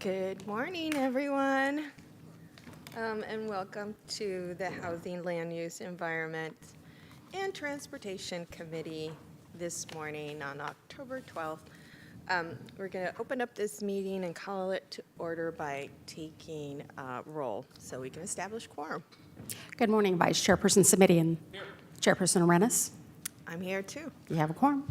Good morning, everyone, and welcome to the Housing, Land Use, Environment, and Transportation Committee this morning on October 12th. We're going to open up this meeting and call it to order by taking roll so we can establish quorum. Good morning, Vice Chairperson Semidian. Chairperson Arenas. I'm here too. You have a quorum.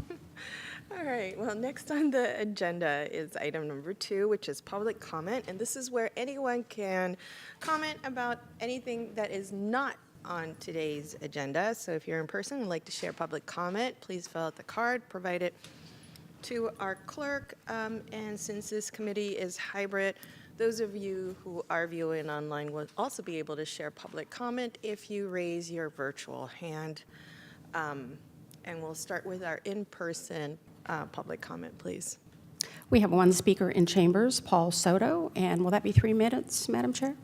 All right, well, next on the agenda is item number 2, which is public comment, and this is where anyone can comment about anything that is not on today's agenda. So if you're in person and would like to share public comment, please fill out the card, provide it to our clerk, and since this committee is hybrid, those of you who are viewing online will also be able to share public comment if you raise your virtual hand. And we'll start with our in-person public comment, please. We have one speaker in chambers, Paul Soto, and will that be 3 minutes, Madam Chair?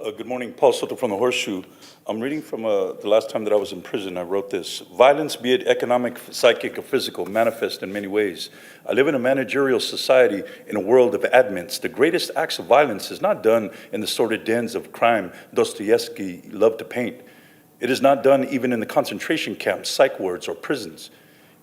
Good morning, Paul Soto from the Horseshoe. I'm reading from the last time that I was in prison. I wrote this: violence, be it economic, psychic, or physical, manifest in many ways. I live in a managerial society in a world of admins. The greatest acts of violence is not done in the sordid dens of crime Dostoevsky loved to paint. It is not done even in the concentration camps, psych wards, or prisons.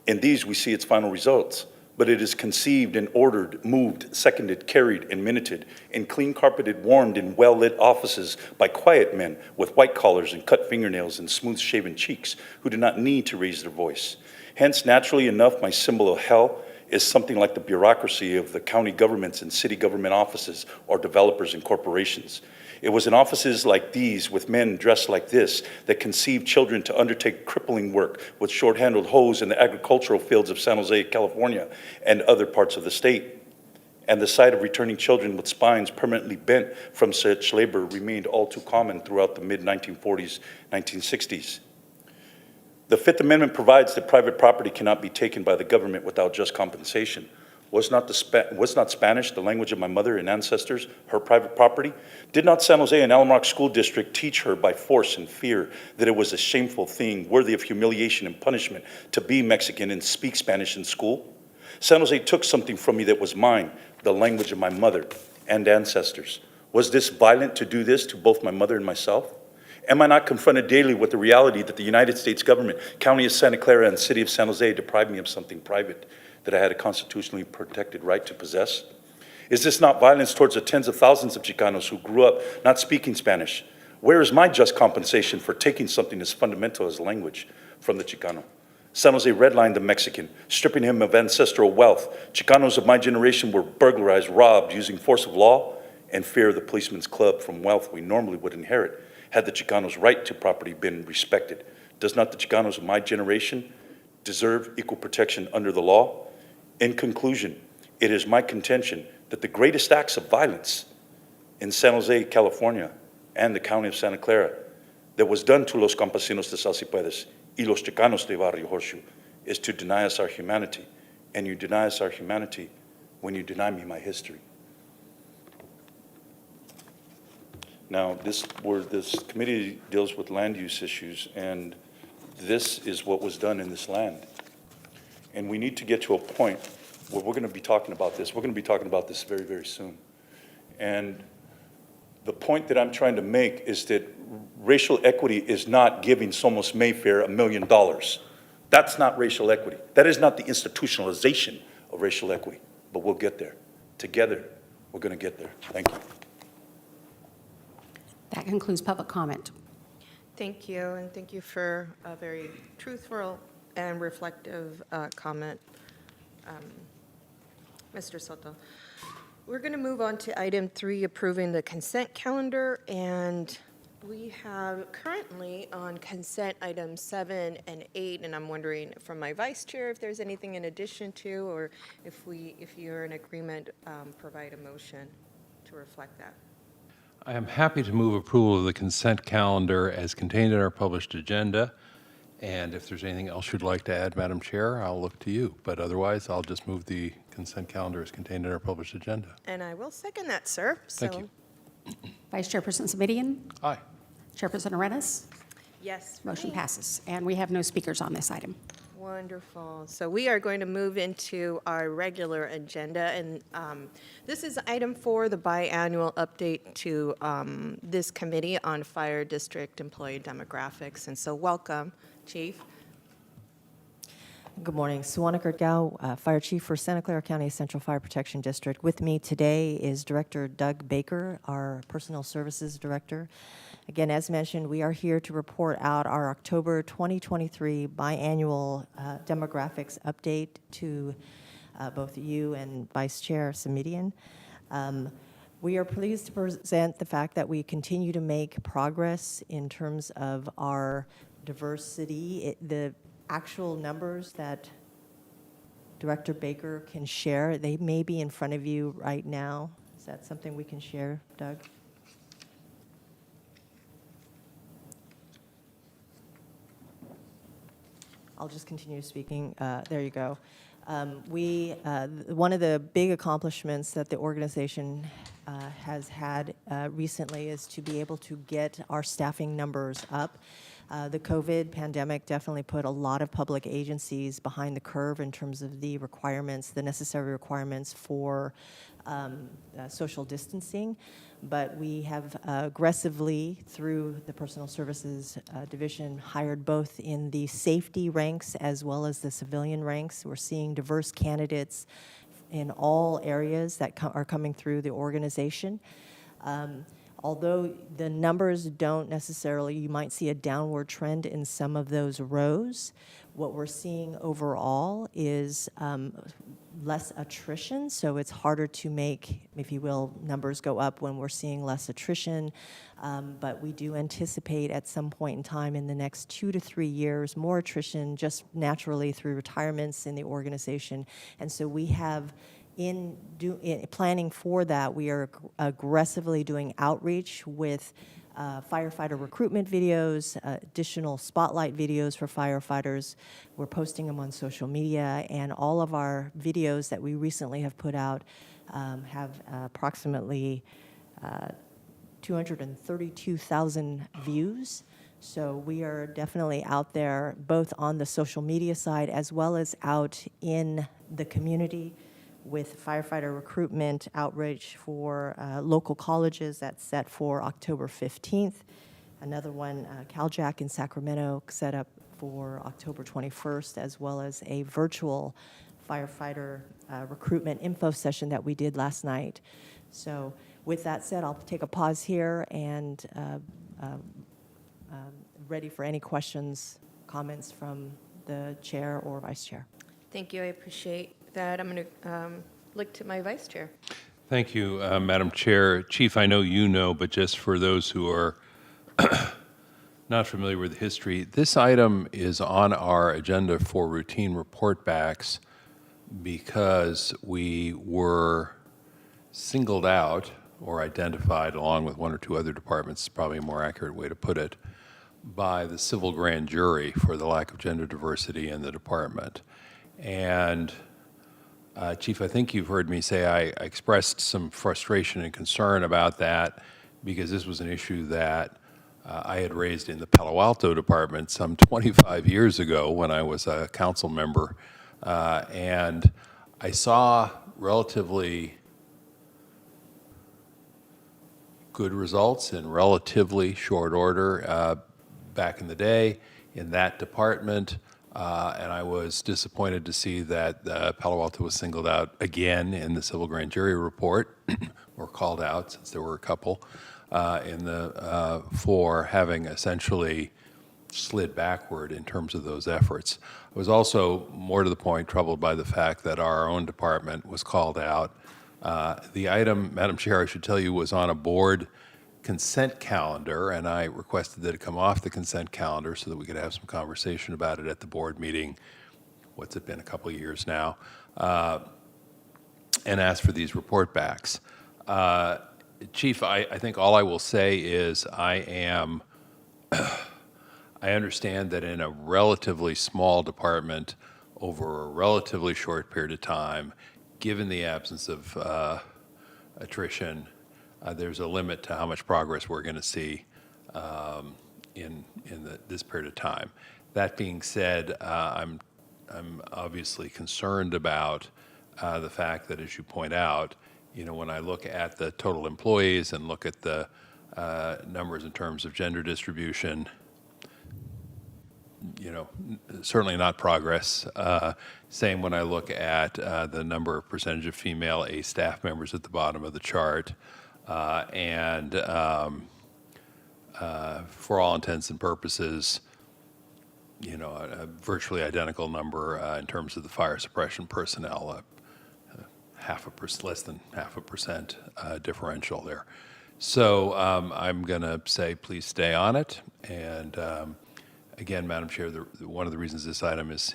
In these, we see its final results. But it is conceived and ordered, moved, seconded, carried, and minuted in clean-carpeted, warmed, and well-lit offices by quiet men with white collars and cut fingernails and smooth-shaven cheeks who do not need to raise their voice. Hence, naturally enough, my symbol of hell is something like the bureaucracy of the county governments and city government offices or developers and corporations. It was in offices like these, with men dressed like this, that conceived children to undertake crippling work with short-handled hoes in the agricultural fields of San Jose, California, and other parts of the state. And the sight of returning children with spines permanently bent from such labor remained all too common throughout the mid-1940s, 1960s. The Fifth Amendment provides that private property cannot be taken by the government without just compensation. Was not Spanish the language of my mother and ancestors, her private property? Did not San Jose and Alum Rock School District teach her by force and fear that it was a shameful thing, worthy of humiliation and punishment, to be Mexican and speak Spanish in school? San Jose took something from me that was mine, the language of my mother and ancestors. Was this violent to do this to both my mother and myself? Am I not confronted daily with the reality that the United States government, County of Santa Clara, and City of San Jose deprived me of something private that I had a constitutionally protected right to possess? Is this not violence towards the tens of thousands of Chicanos who grew up not speaking Spanish? Where is my just compensation for taking something as fundamental as language from the Chicano? San Jose redlined the Mexican, stripping him of ancestral wealth. Chicanos of my generation were burglarized, robbed, using force of law and fear of the policeman's club from wealth we normally would inherit had the Chicanos' right to property been respected. Does not the Chicanos of my generation deserve equal protection under the law? In conclusion, it is my contention that the greatest acts of violence in San Jose, California, and the County of Santa Clara that was done to los campesinos de Salsipuedes y los Chicanos de Barrio Horseshoe is to deny us our humanity. And you deny us our humanity when you deny me my history. Now, this committee deals with land use issues, and this is what was done in this land. And we need to get to a point where we're going to be talking about this. We're going to be talking about this very, very soon. And the point that I'm trying to make is that racial equity is not giving Somos Mayfair $1 million. That's not racial equity. That is not the institutionalization of racial equity. But we'll get there. Together, we're going to get there. Thank you. That concludes public comment. Thank you, and thank you for a very truthful and reflective comment, Mr. Soto. We're going to move on to item 3, approving the consent calendar, and we have currently on consent items 7 and 8, and I'm wondering from my vice chair if there's anything in addition to, or if you're in agreement, provide a motion to reflect that. I am happy to move approval of the consent calendar as contained in our published agenda. And if there's anything else you'd like to add, Madam Chair, I'll look to you. But otherwise, I'll just move the consent calendar as contained in our published agenda. And I will second that, sir. Thank you. Vice Chairperson Semidian. Aye. Chairperson Arenas. Yes. Motion passes. And we have no speakers on this item. Wonderful. So we are going to move into our regular agenda, and this is item 4, the biannual update to this committee on fire district employee demographics. And so welcome, Chief. Good morning. Suwanikert Gao, Fire Chief for Santa Clara County Central Fire Protection District. With me today is Director Doug Baker, our Personnel Services Director. Again, as mentioned, we are here to report out our October 2023 biannual demographics update to both you and Vice Chair Samidian. We are pleased to present the fact that we continue to make progress in terms of our diversity. The actual numbers that Director Baker can share, they may be in front of you right now. Is that something we can share, Doug? I'll just continue speaking. There you go. One of the big accomplishments that the organization has had recently is to be able to get our staffing numbers up. The COVID pandemic definitely put a lot of public agencies behind the curve in terms of the requirements, the necessary requirements for social distancing. But we have aggressively, through the Personal Services Division, hired both in the safety ranks as well as the civilian ranks. We're seeing diverse candidates in all areas that are coming through the organization. Although the numbers don't necessarily, you might see a downward trend in some of those rows, what we're seeing overall is less attrition, so it's harder to make, if you will, numbers go up when we're seeing less attrition, but we do anticipate at some point in time in the next 2 to 3 years more attrition just naturally through retirements in the organization. And so we have in planning for that, we are aggressively doing outreach with firefighter recruitment videos, additional spotlight videos for firefighters. We're posting them on social media, and all of our videos that we recently have put out have approximately 232,000 views. So we are definitely out there, both on the social media side as well as out in the community with firefighter recruitment outreach for local colleges. That's set for October 15th. Another one, CalJack in Sacramento, set up for October 21st, as well as a virtual firefighter recruitment info session that we did last night. So with that said, I'll take a pause here and ready for any questions, comments from the chair or vice chair. Thank you. I appreciate that. I'm going to look to my vice chair. Thank you, Madam Chair. Chief, I know you know, but just for those who are not familiar with the history, this item is on our agenda for routine report backs because we were singled out or identified, along with 1 or 2 other departments, probably a more accurate way to put it, by the civil grand jury for the lack of gender diversity in the department. And Chief, I think you've heard me say I expressed some frustration and concern about that because this was an issue that I had raised in the Palo Alto department some 25 years ago when I was a council member. And I saw relatively good results in relatively short order back in the day in that department. And I was disappointed to see that Palo Alto was singled out again in the civil grand jury report, or called out since there were a couple, for having essentially slid backward in terms of those efforts. I was also, more to the point, troubled by the fact that our own department was called out. The item, Madam Chair, I should tell you, was on a board consent calendar, and I requested that it come off the consent calendar so that we could have some conversation about it at the board meeting. What's it been, a couple of years now? And asked for these report backs. Chief, I think all I will say is I understand that in a relatively small department over a relatively short period of time, given the absence of attrition, there's a limit to how much progress we're going to see this period of time. That being said, I'm obviously concerned about the fact that, as you point out, when I look at the total employees and look at the numbers in terms of gender distribution, certainly not progress. Same when I look at the number of percentage of female A staff members at the bottom of the chart. And for all intents and purposes, a virtually identical number in terms of the fire suppression personnel, less than 0.5% differential there. So I'm going to say please stay on it. And again, Madam Chair, one of the reasons this item is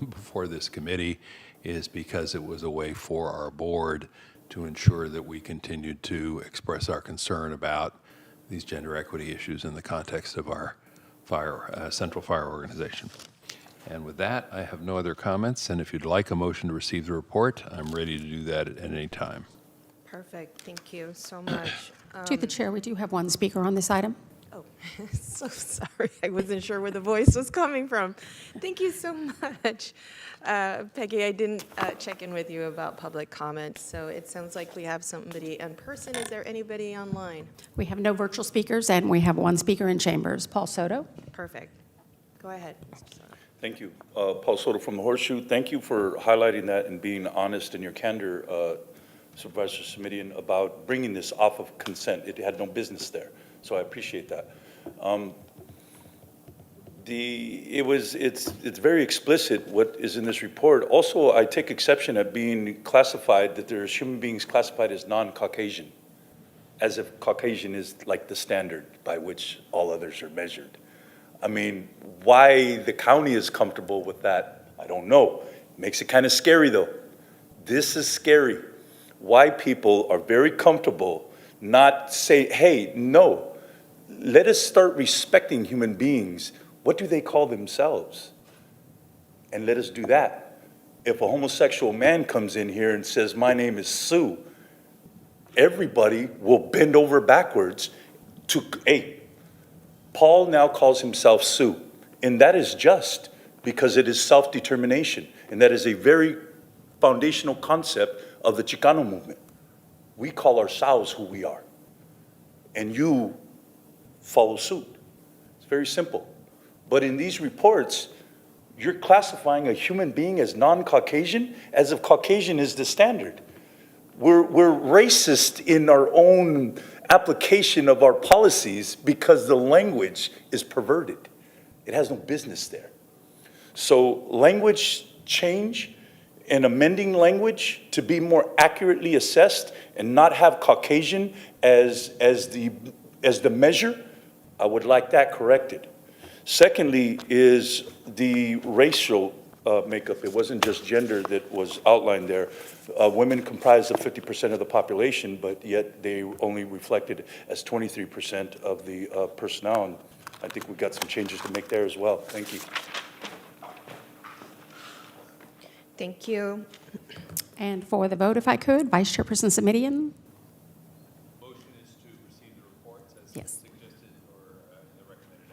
before this committee is because it was a way for our board to ensure that we continued to express our concern about these gender equity issues in the context of our Central Fire Organization. And with that, I have no other comments, and if you'd like a motion to receive the report, I'm ready to do that at any time. Perfect, thank you so much. To the chair, we do have one speaker on this item. Oh, so sorry. I wasn't sure where the voice was coming from. Thank you so much. Peggy, I didn't check in with you about public comments, so it sounds like we have somebody in person. Is there anybody online? We have no virtual speakers, and we have one speaker in chambers, Paul Soto. Perfect. Go ahead, Mr. Soto. Thank you. Paul Soto from the Horseshoe. Thank you for highlighting that and being honest in your candor, Supervisor Simidian, about bringing this off of consent. It had no business there, so I appreciate that. It's very explicit what is in this report. Also, I take exception at being classified, that there's human beings classified as non-Caucasian, as if Caucasian is like the standard by which all others are measured. I mean, why the county is comfortable with that, I don't know. Makes it kind of scary, though. This is scary. Why people are very comfortable not say, hey, no, let us start respecting human beings. What do they call themselves? And let us do that. If a homosexual man comes in here and says, my name is Sue, everybody will bend over backwards to, hey, Paul now calls himself Sue, and that is just because it is self-determination, and that is a very foundational concept of the Chicano movement. We call ourselves who we are, and you follow suit. It's very simple. But in these reports, you're classifying a human being as non-Caucasian as if Caucasian is the standard. We're racist in our own application of our policies because the language is perverted. It has no business there. So language change and amending language to be more accurately assessed and not have Caucasian as the measure, I would like that corrected. Secondly is the racial makeup. It wasn't just gender that was outlined there. Women comprise of 50% of the population, but yet they only reflected as 23% of the personnel. And I think we've got some changes to make there as well. Thank you. Thank you. And for the vote, if I could, Vice Chairperson Simidian? Motion is to receive the reports as Yes. suggested or the recommended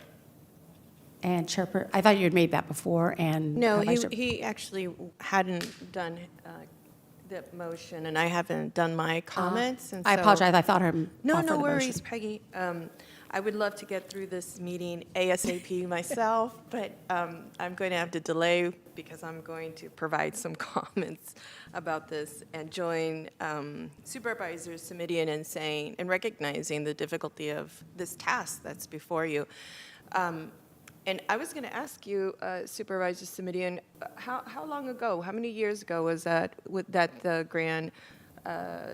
action. And I thought you had made that before, and... No, Vice Chair- he actually hadn't done the motion, and I haven't done my comments. And I so- apologize, I thought I No, offered no the motion. worries, Peggy. I would love to get through this meeting ASAP myself, but I'm going to have to delay because I'm going to provide some comments about this and join Supervisor Simidian in saying and recognizing the difficulty of this task that's before you. And I was going to ask you, Supervisor Simidian, how long ago, how many years ago was that the grand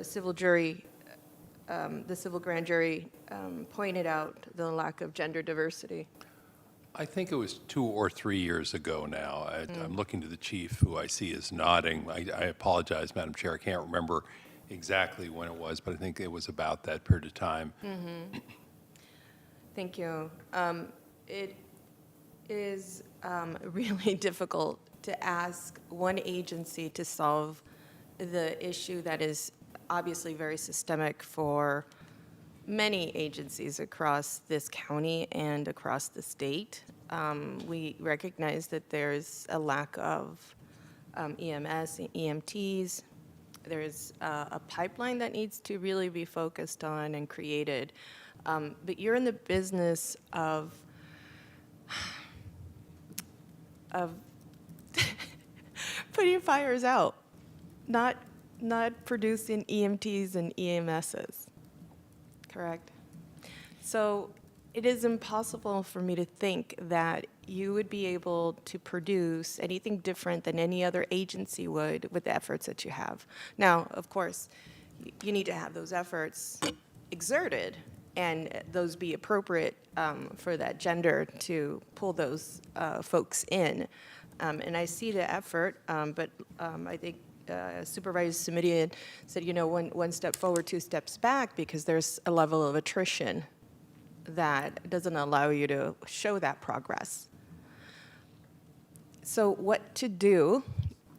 civil jury, the civil grand jury pointed out the lack of gender diversity? I think it was 2 or 3 years ago now. I'm looking to the chief, who I see is nodding. I apologize, Madam Chair, I can't remember exactly when it was, but I think it was about that period of time. Mm-hmm. Thank you. It is really difficult to ask one agency to solve the issue that is obviously very systemic for many agencies across this county and across the state. We recognize that there's a lack of EMS, EMTs. There's a pipeline that needs to really be focused on and created. But you're in the business of putting fires out, not producing EMTs and EMSs, correct? So it is impossible for me to think that you would be able to produce anything different than any other agency would with the efforts that you have. Now, of course, you need to have those efforts exerted and those be appropriate for that gender to pull those folks in. And I see the effort, but I think Supervisor Simidian said, one step forward, two steps back, because there's a level of attrition that doesn't allow you to show that progress. So what to do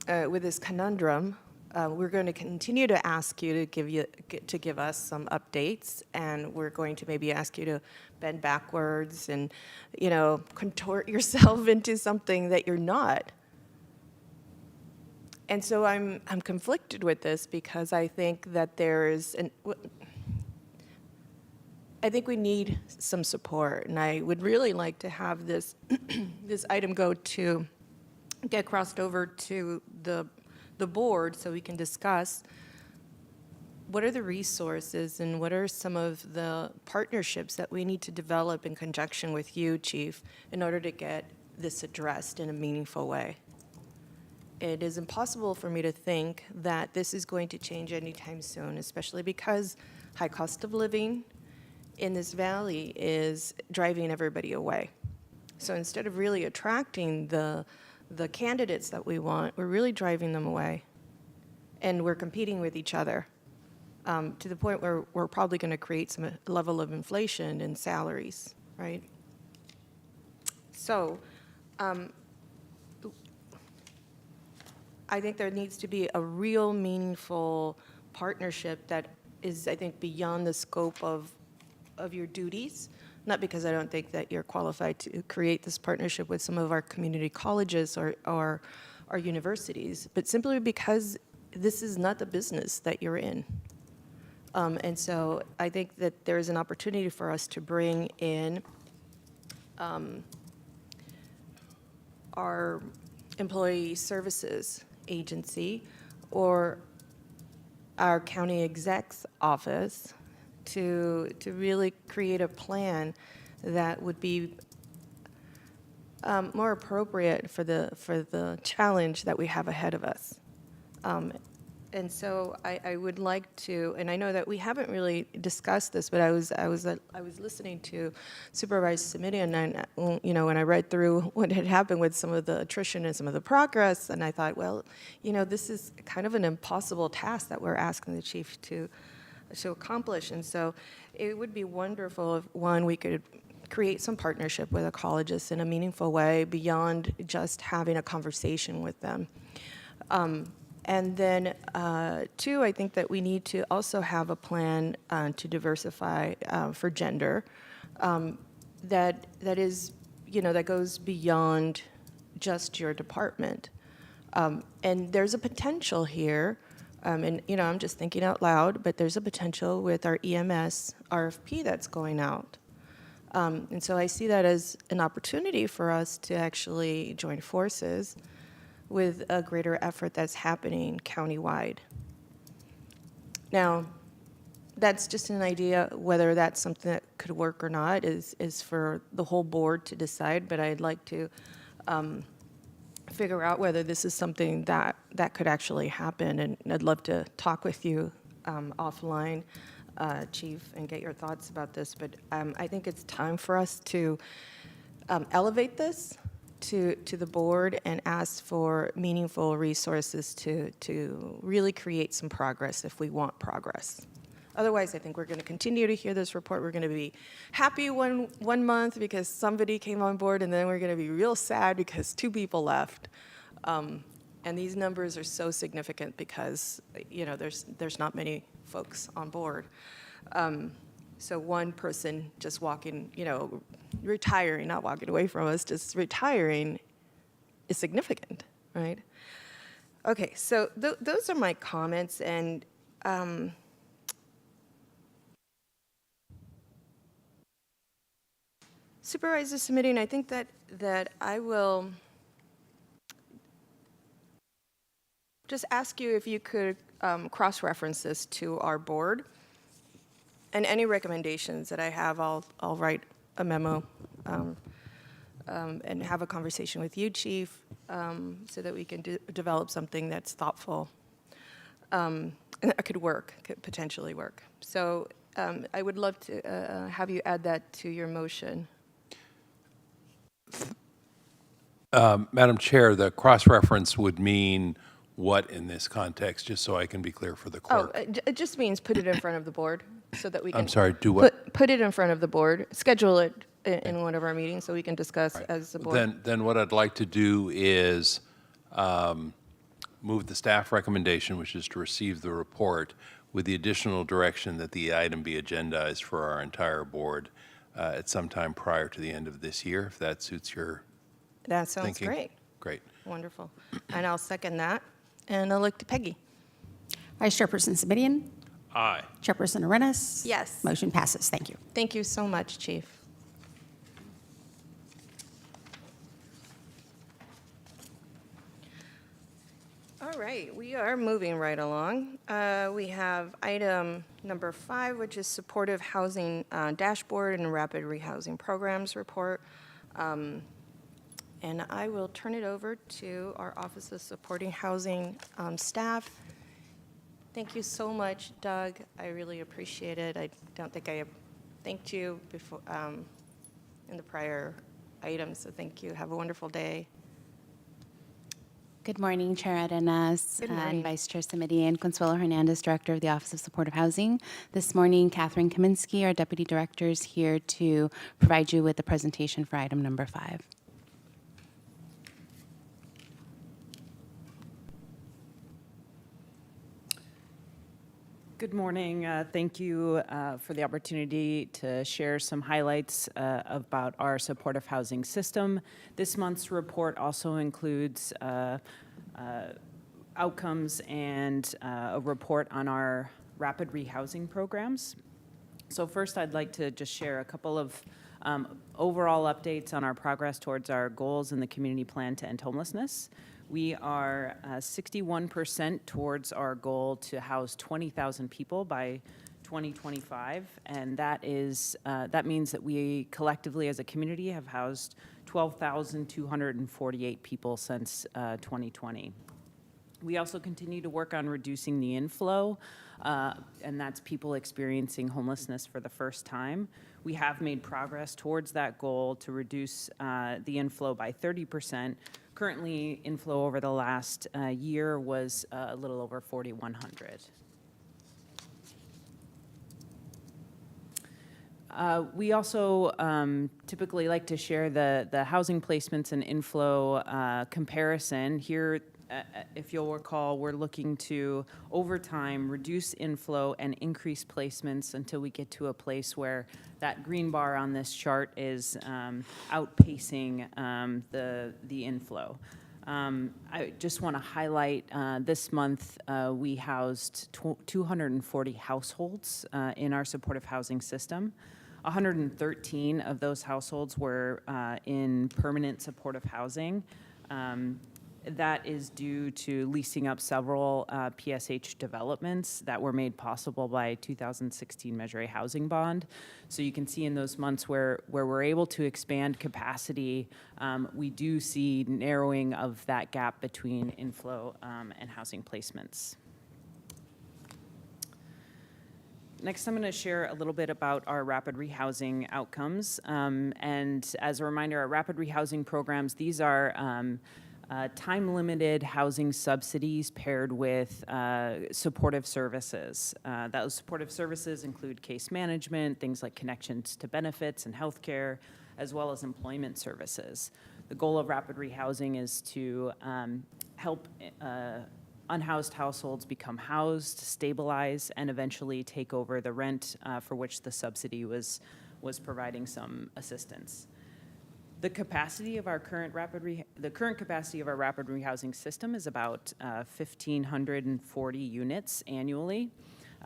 with this conundrum? We're going to continue to ask you to give us some updates, and we're going to maybe ask you to bend backwards and, contort yourself into something that you're not. And so I'm conflicted with this because I think that I think we need some support, and I would really like to have this this item get crossed over to the board so we can discuss what are the resources and what are some of the partnerships that we need to develop in conjunction with you, Chief, in order to get this addressed in a meaningful way. It is impossible for me to think that this is going to change anytime soon, especially because high cost of living in this valley is driving everybody away. So instead of really attracting the candidates that we want, we're really driving them away. And we're competing with each other to the point where we're probably going to create some level of inflation in salaries, right? So I think there needs to be a real meaningful partnership that is, I think, beyond the scope of your duties. Not because I don't think that you're qualified to create this partnership with some of our community colleges or our universities, but simply because this is not the business that you're in. And so I think that there is an opportunity for us to bring in our employee services agency or our county exec's office to really create a plan that would be more appropriate for the challenge that we have ahead of us. And so I would like to, and I know that we haven't really discussed this, but I was listening to Supervisor Simidian, and when I read through what had happened with some of the attrition and some of the progress, and I thought, well, this is kind of an impossible task that we're asking the chief to accomplish. And so it would be wonderful if, one, we could create some partnership with ecologists in a meaningful way beyond just having a conversation with them. And then, two, I think that we need to also have a plan to diversify for gender that is, that goes beyond just your department. And there's a potential here, and I'm just thinking out loud, but there's a potential with our EMS RFP that's going out. And so I see that as an opportunity for us to actually join forces with a greater effort that's happening countywide. Now, that's just an idea. Whether that's something that could work or not is for the whole board to decide, but I'd like to figure out whether this is something that could actually happen, and I'd love to talk with you offline, Chief, and get your thoughts about this. But I think it's time for us to elevate this to the board and ask for meaningful resources to really create some progress if we want progress. Otherwise, I think we're going to continue to hear this report. We're going to be happy one month because somebody came on board, and then we're going to be real sad because 2 people left. And these numbers are so significant because there's not many folks on board. So one person just walking, retiring, not walking away from us, just retiring is significant, right? Okay, so those are my comments, and Supervisor submitting, I think that I will just ask you if you could cross-reference this to our board, and any recommendations that I have, I'll write a memo and have a conversation with you, Chief, so that we can develop something that's thoughtful and that could potentially work. So I would love to have you add that to your motion. Madam Chair, the cross-reference would mean what in this context, just so I can be clear for the Oh, clerk? it just means put it in front of the board so that we can. I'm sorry, do what? Put it in front of the board, schedule it in one of our meetings so we can discuss as the board. Then what I'd like to do is move the staff recommendation, which is to receive the report, with the additional direction that the item be agendized for our entire board at some time prior to the end of this year, if that suits your That sounds thinking. great. Great. Wonderful. And I'll second that. And I'll look to Peggy. Vice Chairperson Simitian. Aye. Chairperson Arenas. Yes. Motion passes. Thank you. Thank you so much, Chief. All right, we are moving right along. We have item number 5, which is supportive housing dashboard and rapid rehousing programs report. And I will turn it over to our Office of Supporting Housing staff. Thank you so much, Doug. I really appreciate it. I don't think I have thanked you before in the prior items, so thank you. Have a wonderful day. Good morning, Chair Arenas Good morning. and Vice Chair Simiti and Consuelo Hernandez, Director of the Office of Supportive Housing. This morning, Catherine Kaminsky, our Deputy Director, is here to provide you with the presentation for item number 5. Good morning. Thank you for the opportunity to share some highlights about our supportive housing system. This month's report also includes outcomes and a report on our rapid rehousing programs. So first, I'd like to just share a couple of overall updates on our progress towards our goals in the community plan to end homelessness. We are 61% towards our goal to house 20,000 people by 2025, and that means that we collectively as a community have housed 12,248 people since 2020. We also continue to work on reducing the inflow, and that's people experiencing homelessness for the first time. We have made progress towards that goal to reduce the inflow by 30%. Currently, inflow over the last year was a little over 4,100. We also typically like to share the housing placements and inflow comparison. Here, if you'll recall, we're looking to, over time, reduce inflow and increase placements until we get to a place where that green bar on this chart is outpacing the inflow. I just want to highlight this month we housed 240 households in our supportive housing system. 113 of those households were in permanent supportive housing. That is due to leasing up several PSH developments that were made possible by 2016 Measure A housing bond. So you can see in those months where we're able to expand capacity, we do see narrowing of that gap between inflow and housing placements. Next, I'm going to share a little bit about our rapid rehousing outcomes. And as a reminder, our rapid rehousing programs, these are time-limited housing subsidies paired with supportive services. Those supportive services include case management, things like connections to benefits and healthcare, as well as employment services. The goal of rapid rehousing is to help unhoused households become housed, stabilize, and eventually take over the rent for which the subsidy was providing some assistance. The capacity of our current capacity of our rapid rehousing system is about 1,540 units annually.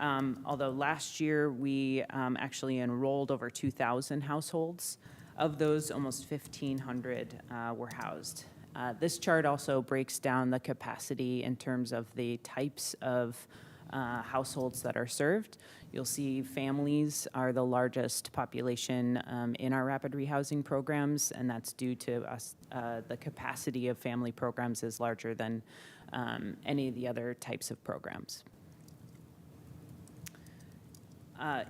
Although last year we actually enrolled over 2,000 households. Of those, almost 1,500 were housed. This chart also breaks down the capacity in terms of the types of households that are served. You'll see families are the largest population in our rapid rehousing programs, and that's due to us, the capacity of family programs is larger than any of the other types of programs.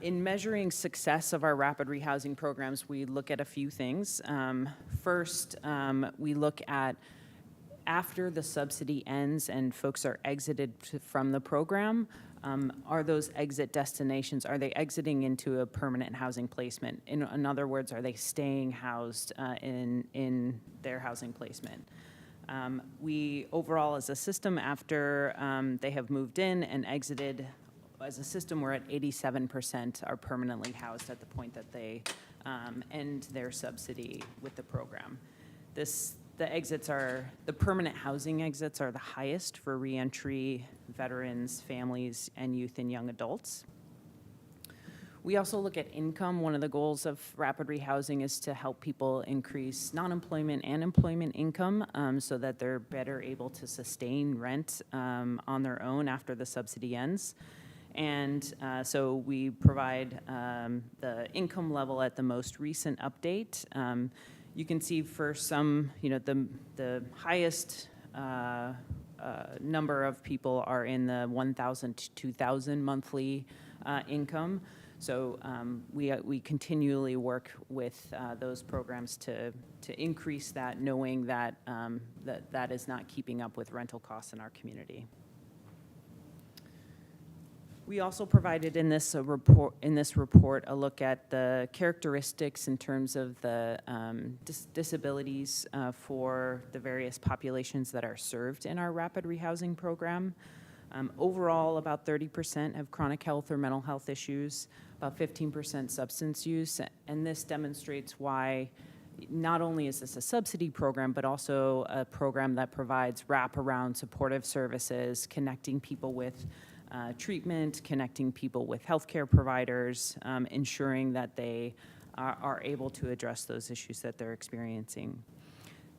In measuring success of our rapid rehousing programs, we look at a few things. First, we look at after the subsidy ends and folks are exited from the program, are those exit destinations, are they exiting into a permanent housing placement? In other words, are they staying housed in their housing placement? We overall as a system, after they have moved in and exited, as a system, we're at 87% are permanently housed at the point that they end their subsidy with the program. The permanent housing exits are the highest for reentry, veterans, families, and youth and young adults. We also look at income. One of the goals of rapid rehousing is to help people increase non-employment and employment income so that they're better able to sustain rent on their own after the subsidy ends. And so we provide the income level at the most recent update. You can see for some, the highest number of people are in the 1,000 to 2,000 monthly income. So we continually work with those programs to increase that, knowing that that is not keeping up with rental costs in our community. We also provided in this report a look at the characteristics in terms of the disabilities for the various populations that are served in our rapid rehousing program. Overall, about 30% have chronic health or mental health issues, about 15% substance use, and this demonstrates why not only is this a subsidy program, but also a program that provides wraparound supportive services, connecting people with treatment, connecting people with healthcare providers, ensuring that they are able to address those issues that they're experiencing.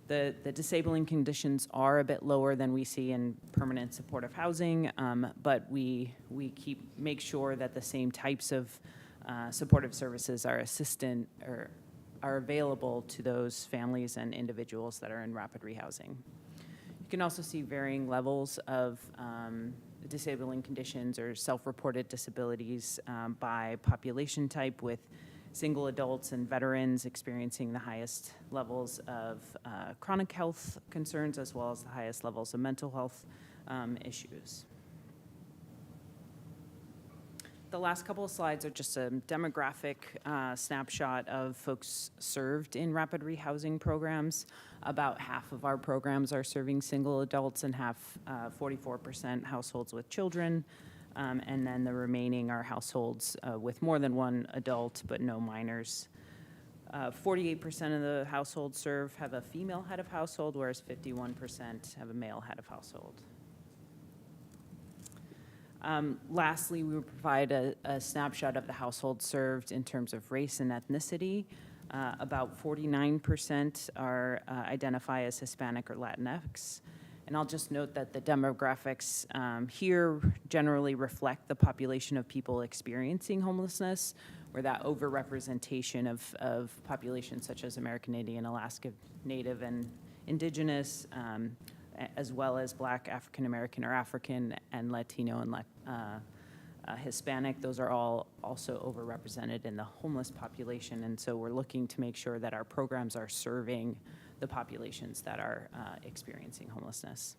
The disabling conditions are a bit lower than we see in permanent supportive housing, but we make sure that the same types of supportive services are available to those families and individuals that are in rapid rehousing. You can also see varying levels of disabling conditions or self-reported disabilities by population type, with single adults and veterans experiencing the highest levels of chronic health concerns as well as the highest levels of mental health issues. The last couple of slides are just a demographic snapshot of folks served in rapid rehousing programs. About half of our programs are serving single adults and half, 44% households with children. And then the remaining are households with more than one adult but no minors. 48% of the households served have a female head of household, whereas 51% have a male head of household. Lastly, we will provide a snapshot of the households served in terms of race and ethnicity. About 49% identify as Hispanic or Latinx. And I'll just note that the demographics here generally reflect the population of people experiencing homelessness, where that overrepresentation of populations such as American Indian, Alaska Native, and Indigenous, as well as Black, African American or African, and Latino and Hispanic, those are all also overrepresented in the homeless population. And so we're looking to make sure that our programs are serving the populations that are experiencing homelessness.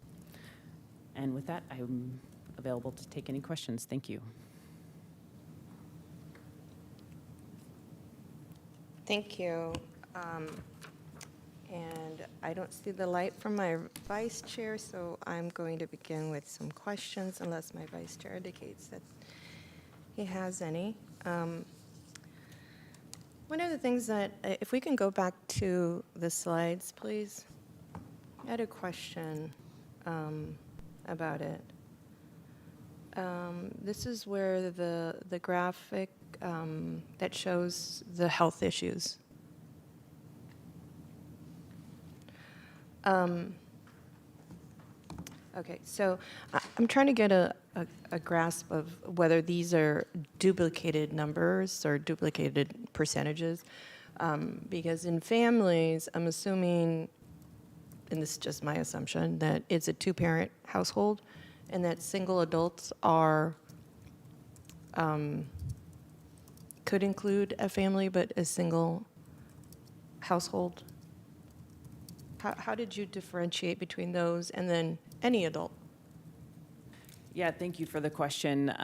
And with that, I'm available to take any questions. Thank you. Thank you. And I don't see the light from my vice chair, so I'm going to begin with some questions unless my vice chair indicates that he has any. One of the things that, if we can go back to the slides, please. I had a question about it. This is where the graphic that shows the health issues. Okay, so I'm trying to get a grasp of whether these are duplicated numbers or duplicated percentages. Because in families, I'm assuming, and this is just my assumption, that it's a two-parent household and that single adults are, could include a family, but a single household. How did you differentiate between those and then any adult? Yeah, thank you for the question.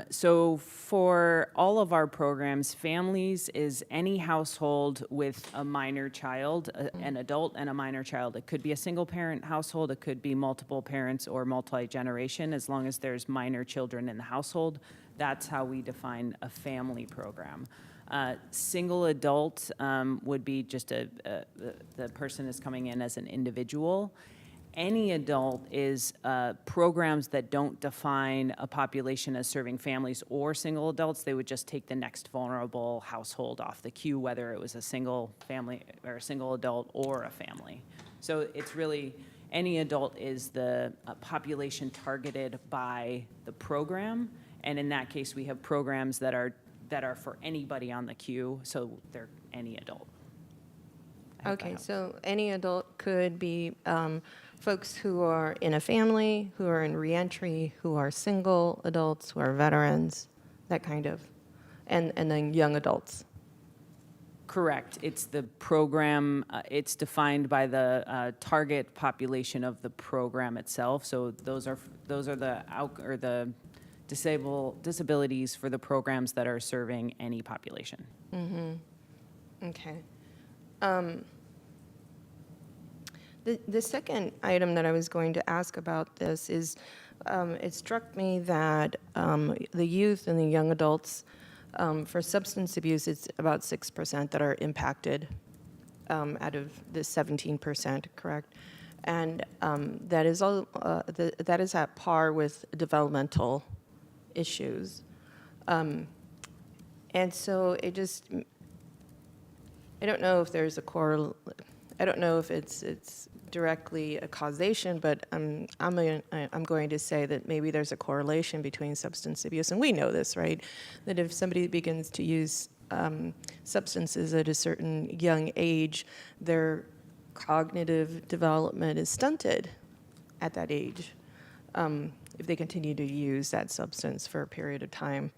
So for all of our programs, families is any household with a minor child, an adult and a minor child. It could be a single-parent household, it could be multiple parents or multi-generation, as long as there's minor children in the household. That's how we define a family program. Single adult would be just the person is coming in as an individual. Any adult is programs that don't define a population as serving families or single adults. They would just take the next vulnerable household off the queue, whether it was a single family or a single adult or a family. So it's really, any adult is the population targeted by the program. And in that case, we have programs that are for anybody on the queue, so they're any adult. I hope that Okay, helps. so any adult could be folks who are in a family, who are in reentry, who are single adults, who are veterans, that kind of, and then young adults. Correct. It's the program, it's defined by the target population of the program itself. So those are the disabilities for the programs that are serving any population. Okay. The second item that I was going to ask about this is, it struck me that the youth and the young adults, for substance abuse, it's about 6% that are impacted out of the 17%, correct? And that is that is at par with developmental issues. And so it just, I don't know if there's I don't know if it's directly a causation, but I'm going to say that maybe there's a correlation between substance abuse, and we know this, right? That if somebody begins to use substances at a certain young age, their cognitive development is stunted at that age if they continue to use that substance for a period of time,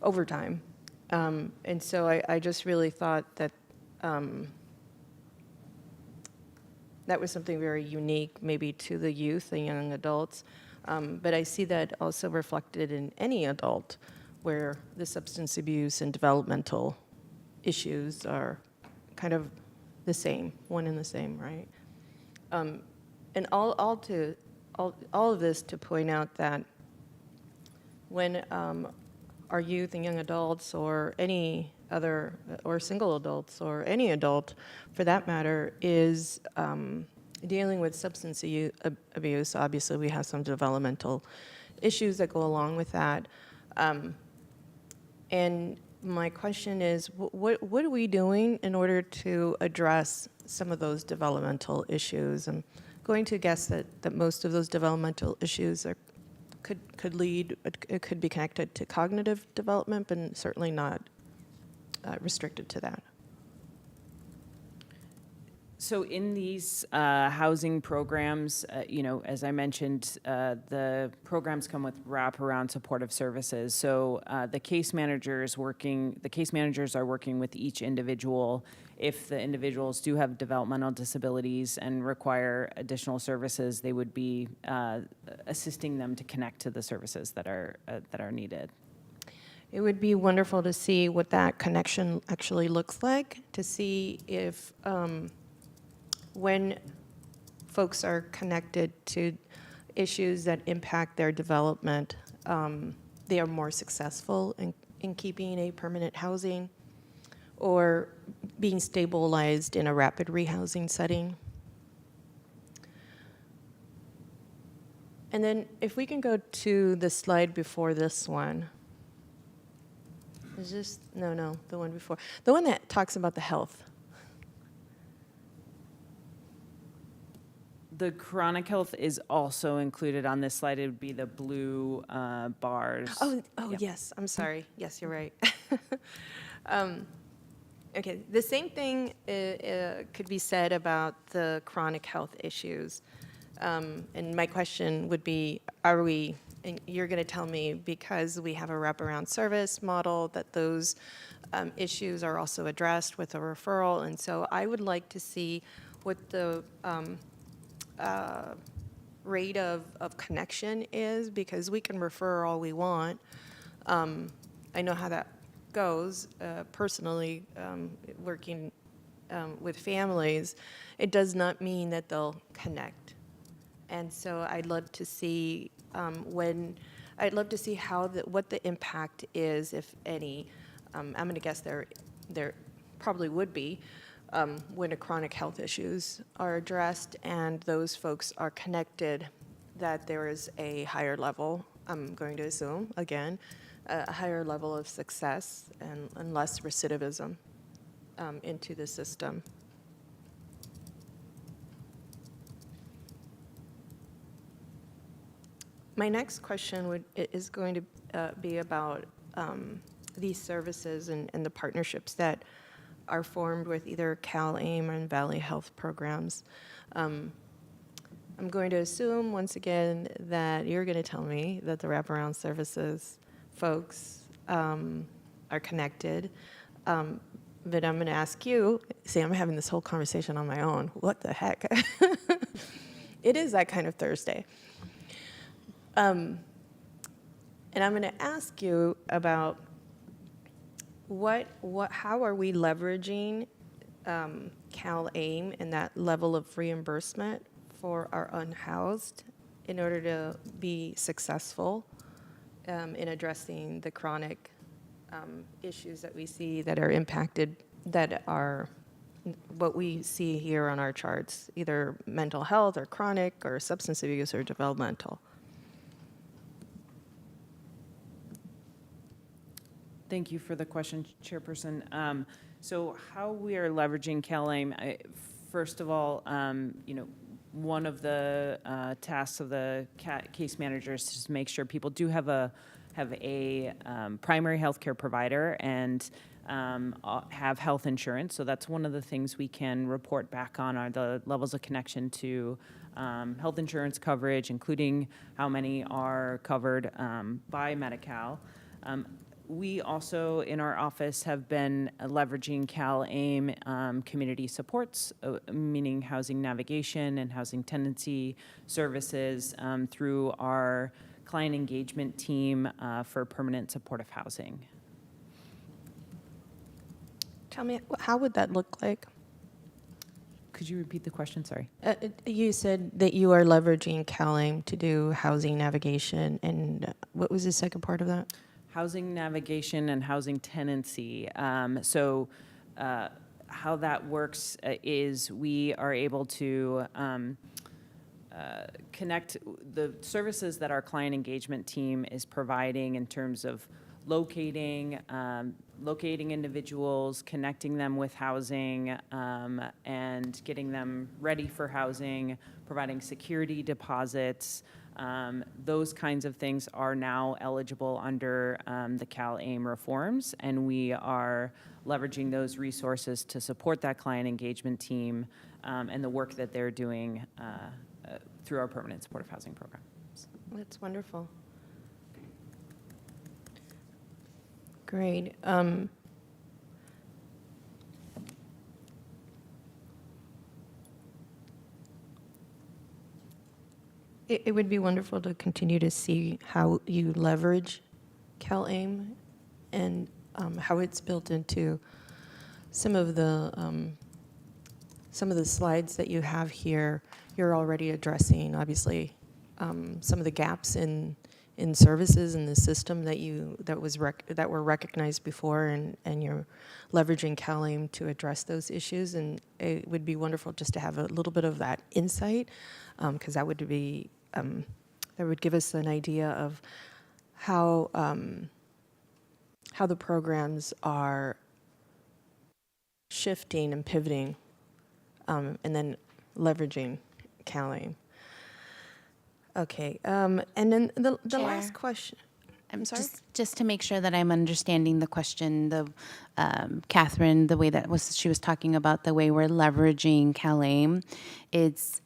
over time. And so I just really thought that that was something very unique maybe to the youth and young adults. But I see that also reflected in any adult where the substance abuse and developmental issues are kind of the same, one and the same, right? And all of this to point out that when our youth and young adults or any other, or single adults or any adult for that matter, is dealing with substance abuse, obviously we have some developmental issues that go along with that. And my question is, what are we doing in order to address some of those developmental issues? I'm going to guess that most of those developmental issues could be connected to cognitive development, but certainly not restricted to that. So in these housing programs, as I mentioned, the programs come with wraparound supportive services. So the case managers are working with each individual. If the individuals do have developmental disabilities and require additional services, they would be assisting them to connect to the services that are needed. It would be wonderful to see what that connection actually looks like, to see if when folks are connected to issues that impact their development, they are more successful in keeping a permanent housing or being stabilized in a rapid rehousing setting. And then if we can go to the slide before this one. Is this, no, the one before. The one that talks about the health. The chronic health is also included on this slide. It would be the blue bars. Oh, Yep. yes, I'm sorry. Yes, you're right. Okay, the same thing could be said about the chronic health issues. And my question would be, are we, and you're going to tell me, because we have a wraparound service model, that those issues are also addressed with a referral. And so I would like to see what the rate of connection is, because we can refer all we want. I know how that goes personally, working with families. It does not mean that they'll connect. And so I'd love to see I'd love to see how what the impact is, if any. I'm going to guess there probably would be when chronic health issues are addressed and those folks are connected, that there is a higher level, I'm going to assume, again, a higher level of success and less recidivism into the system. My next question is going to be about these services and the partnerships that are formed with either CalAIM and Valley Health programs. I'm going to assume, once again, that you're going to tell me that the wraparound services folks are connected. But I'm going to ask you, see, I'm having this whole conversation on my own. What the heck? It is that kind of Thursday. And I'm going to ask you about how are we leveraging CalAIM and that level of reimbursement for our unhoused in order to be successful in addressing the chronic issues that we see that are impacted, that are what we see here on our charts, either mental health or chronic or substance abuse or developmental. Thank you for the question, Chairperson. So how we are leveraging CalAIM, first of all, one of the tasks of the case managers is to make sure people do have a primary health care provider and have health insurance. So that's one of the things we can report back on, are the levels of connection to health insurance coverage, including how many are covered by Medi-Cal. We also, in our office, have been leveraging CalAIM community supports, meaning housing navigation and housing tenancy services through our client engagement team for permanent supportive housing. Tell me, how would that look like? Could you repeat the question? Sorry. You said that you are leveraging CalAIM to do housing navigation, and what was the second part of that? Housing navigation and housing tenancy. How that works is we are able to connect the services that our client engagement team is providing in terms of locating individuals, connecting them with housing, and getting them ready for housing, providing security deposits. Those kinds of things are now eligible under the CalAIM reforms, and we are leveraging those resources to support that client engagement team and the work that they're doing through our permanent supportive housing program. That's wonderful. Great. It would be wonderful to continue to see how you leverage CalAIM and how it's built into some of the some of the slides that you have here, you're already addressing, obviously, some of the gaps in services in the system that were recognized before, and you're leveraging CalAIM to address those issues. And it would be wonderful just to have a little bit of that insight, because that would give us an idea of how the programs are shifting and pivoting, and then leveraging CalAIM. Okay, and then the Chair. last question. I'm sorry? Just to make sure that I'm understanding the question, Catherine, the way she was talking about the way we're leveraging CalAIM, it's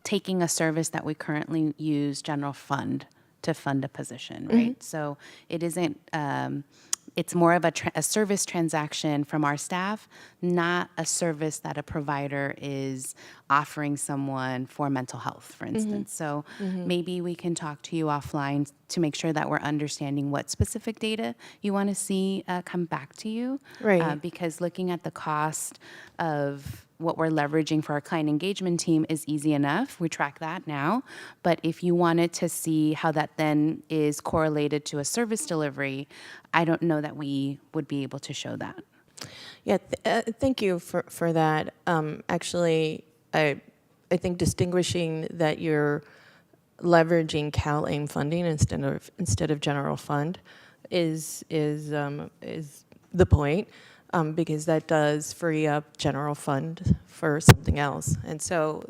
taking a service that we currently use general fund to fund a position, right? So it isn't. It's more of a service transaction from our staff, not a service that a provider is offering someone for mental health, for instance. So maybe we can talk to you offline to make sure that we're understanding what specific data you want to see come back to you. Right. Because looking at the cost of what we're leveraging for our client engagement team is easy enough. We track that now. But if you wanted to see how that then is correlated to a service delivery, I don't know that we would be able to show that. Yeah, thank you for that. Actually, I think distinguishing that you're leveraging CalAIM funding instead of general fund is the point, because that does free up general fund for something else. And so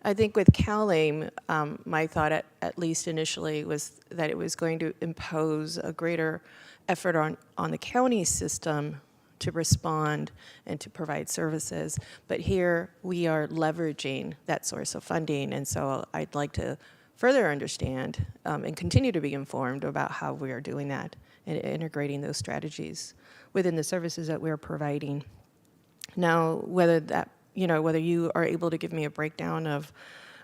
I think with CalAIM, my thought at least initially was that it was going to impose a greater effort on the county system to respond and to provide services. But here we are leveraging that source of funding, and so I'd like to further understand and continue to be informed about how we are doing that and integrating those strategies within the services that we're providing. Now, whether you are able to give me a breakdown of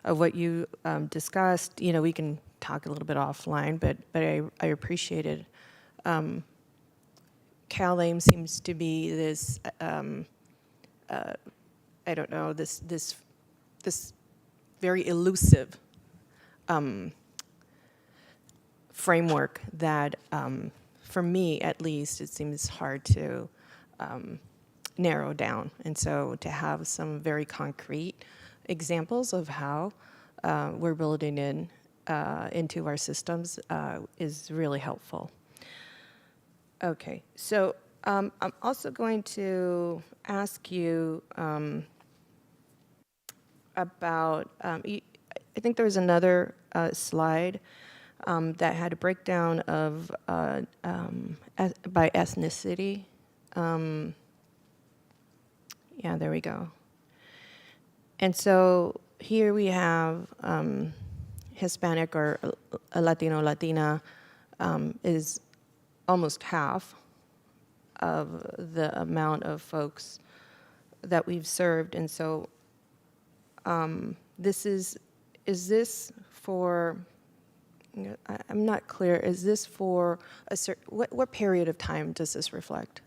what you discussed, we can talk a little bit offline, but I appreciate it. CalAIM seems to be this, this very elusive framework that, for me at least, it seems hard to narrow down. And so to have some very concrete examples of how we're building into our systems is really helpful. Okay, so I'm also going to ask you about, I think there was another slide that had a breakdown of by ethnicity. Yeah, there we go. And so here we have Hispanic or Latino, Latina is almost half of the amount of folks that we've served. And so is this for, I'm not clear, is this for a certain, what period of time does this reflect?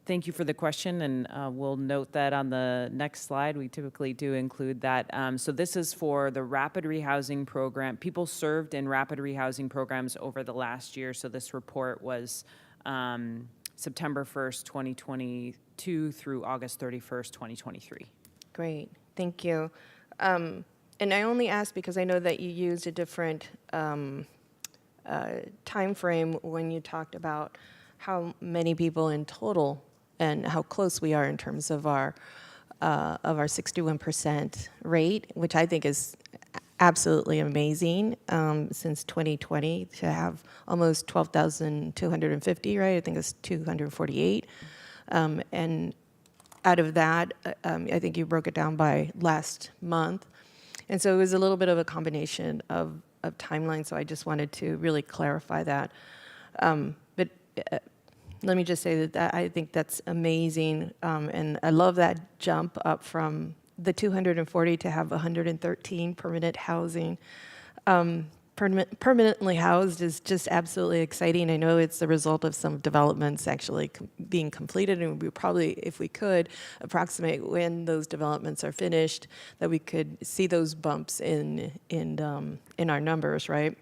Thank you for the question, and we'll note that on the next slide. We typically do include that. So this is for the rapid rehousing program, people served in rapid rehousing programs over the last year. So this report was September 1st, 2022 through August 31st, 2023. Great, thank you. And I only ask because I know that you used a different time frame when you talked about how many people in total and how close we are in terms of our 61% rate, which I think is absolutely amazing since 2020 to have almost 12,250, right? I think it's 248. And out of that, I think you broke it down by last month. And so it was a little bit of a combination of timelines, so I just wanted to really clarify that. But let me just say that I think that's amazing, and I love that jump up from the 240 to have 113 permanent housing. permanently housed is just absolutely exciting. I know it's the result of some developments actually being completed, and we probably, if we could, approximate when those developments are finished, that we could see those bumps in our numbers, right?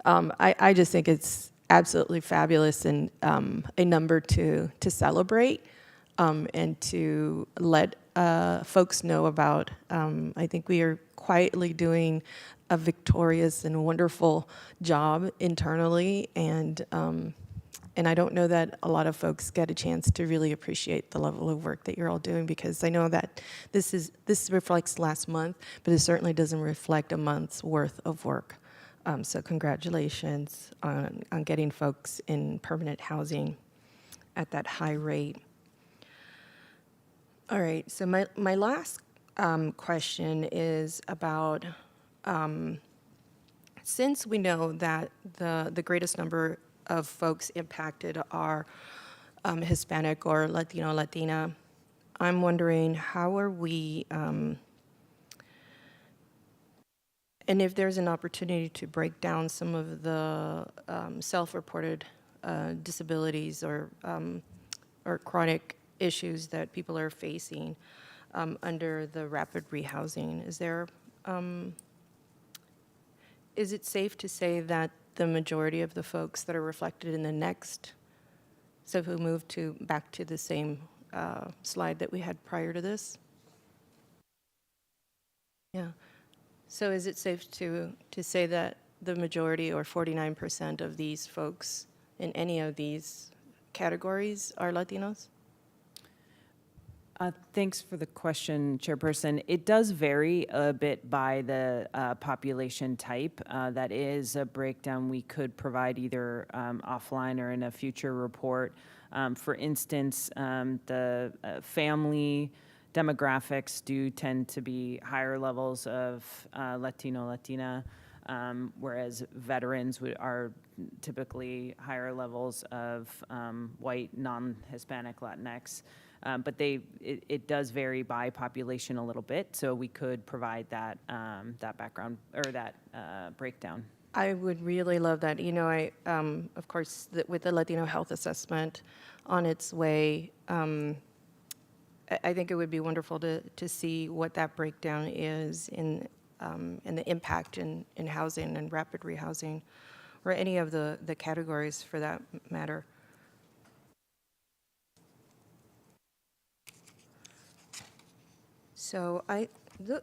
I just think it's absolutely fabulous and a number to celebrate and to let folks know about. I think we are quietly doing a victorious and wonderful job internally, and I don't know that a lot of folks get a chance to really appreciate the level of work that you're all doing, because I know that this reflects last month, but it certainly doesn't reflect a month's worth of work. So congratulations on getting folks in permanent housing at that high rate. All right, so my last question is about, since we know that the greatest number of folks impacted are Hispanic or Latino, Latina, I'm wondering how are we, and if there's an opportunity to break down some of the self-reported disabilities or chronic issues that people are facing under the rapid rehousing. Is it safe to say that the majority of the folks that are reflected in the next, so if we move back to the same slide that we had prior to this? Yeah. So is it safe to say that the majority, or 49% of these folks in any of these categories, are Latinos? Thanks for the question, Chairperson. It does vary a bit by the population type. That is a breakdown we could provide either offline or in a future report. For instance, the family demographics do tend to be higher levels of Latino, Latina, whereas veterans are typically higher levels of white, non-Hispanic, Latinx. But it does vary by population a little bit, so we could provide that background or that breakdown. I would really love that. You know, of course, with the Latino health assessment on its way, I think it would be wonderful to see what that breakdown is in the impact in housing and rapid rehousing, or any of the categories for that matter. So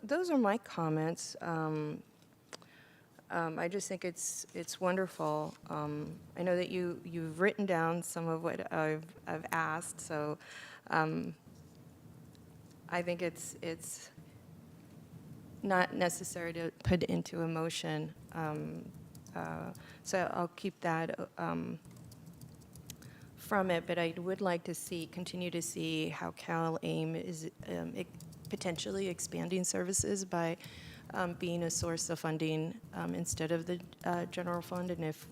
those are my comments. I just think it's wonderful. I know that you've written down some of what I've asked, so I think it's not necessary to put into a motion. So I'll keep that from it, but I would like to continue to see how CalAIM is potentially expanding services by being a source of funding instead of the general fund. And if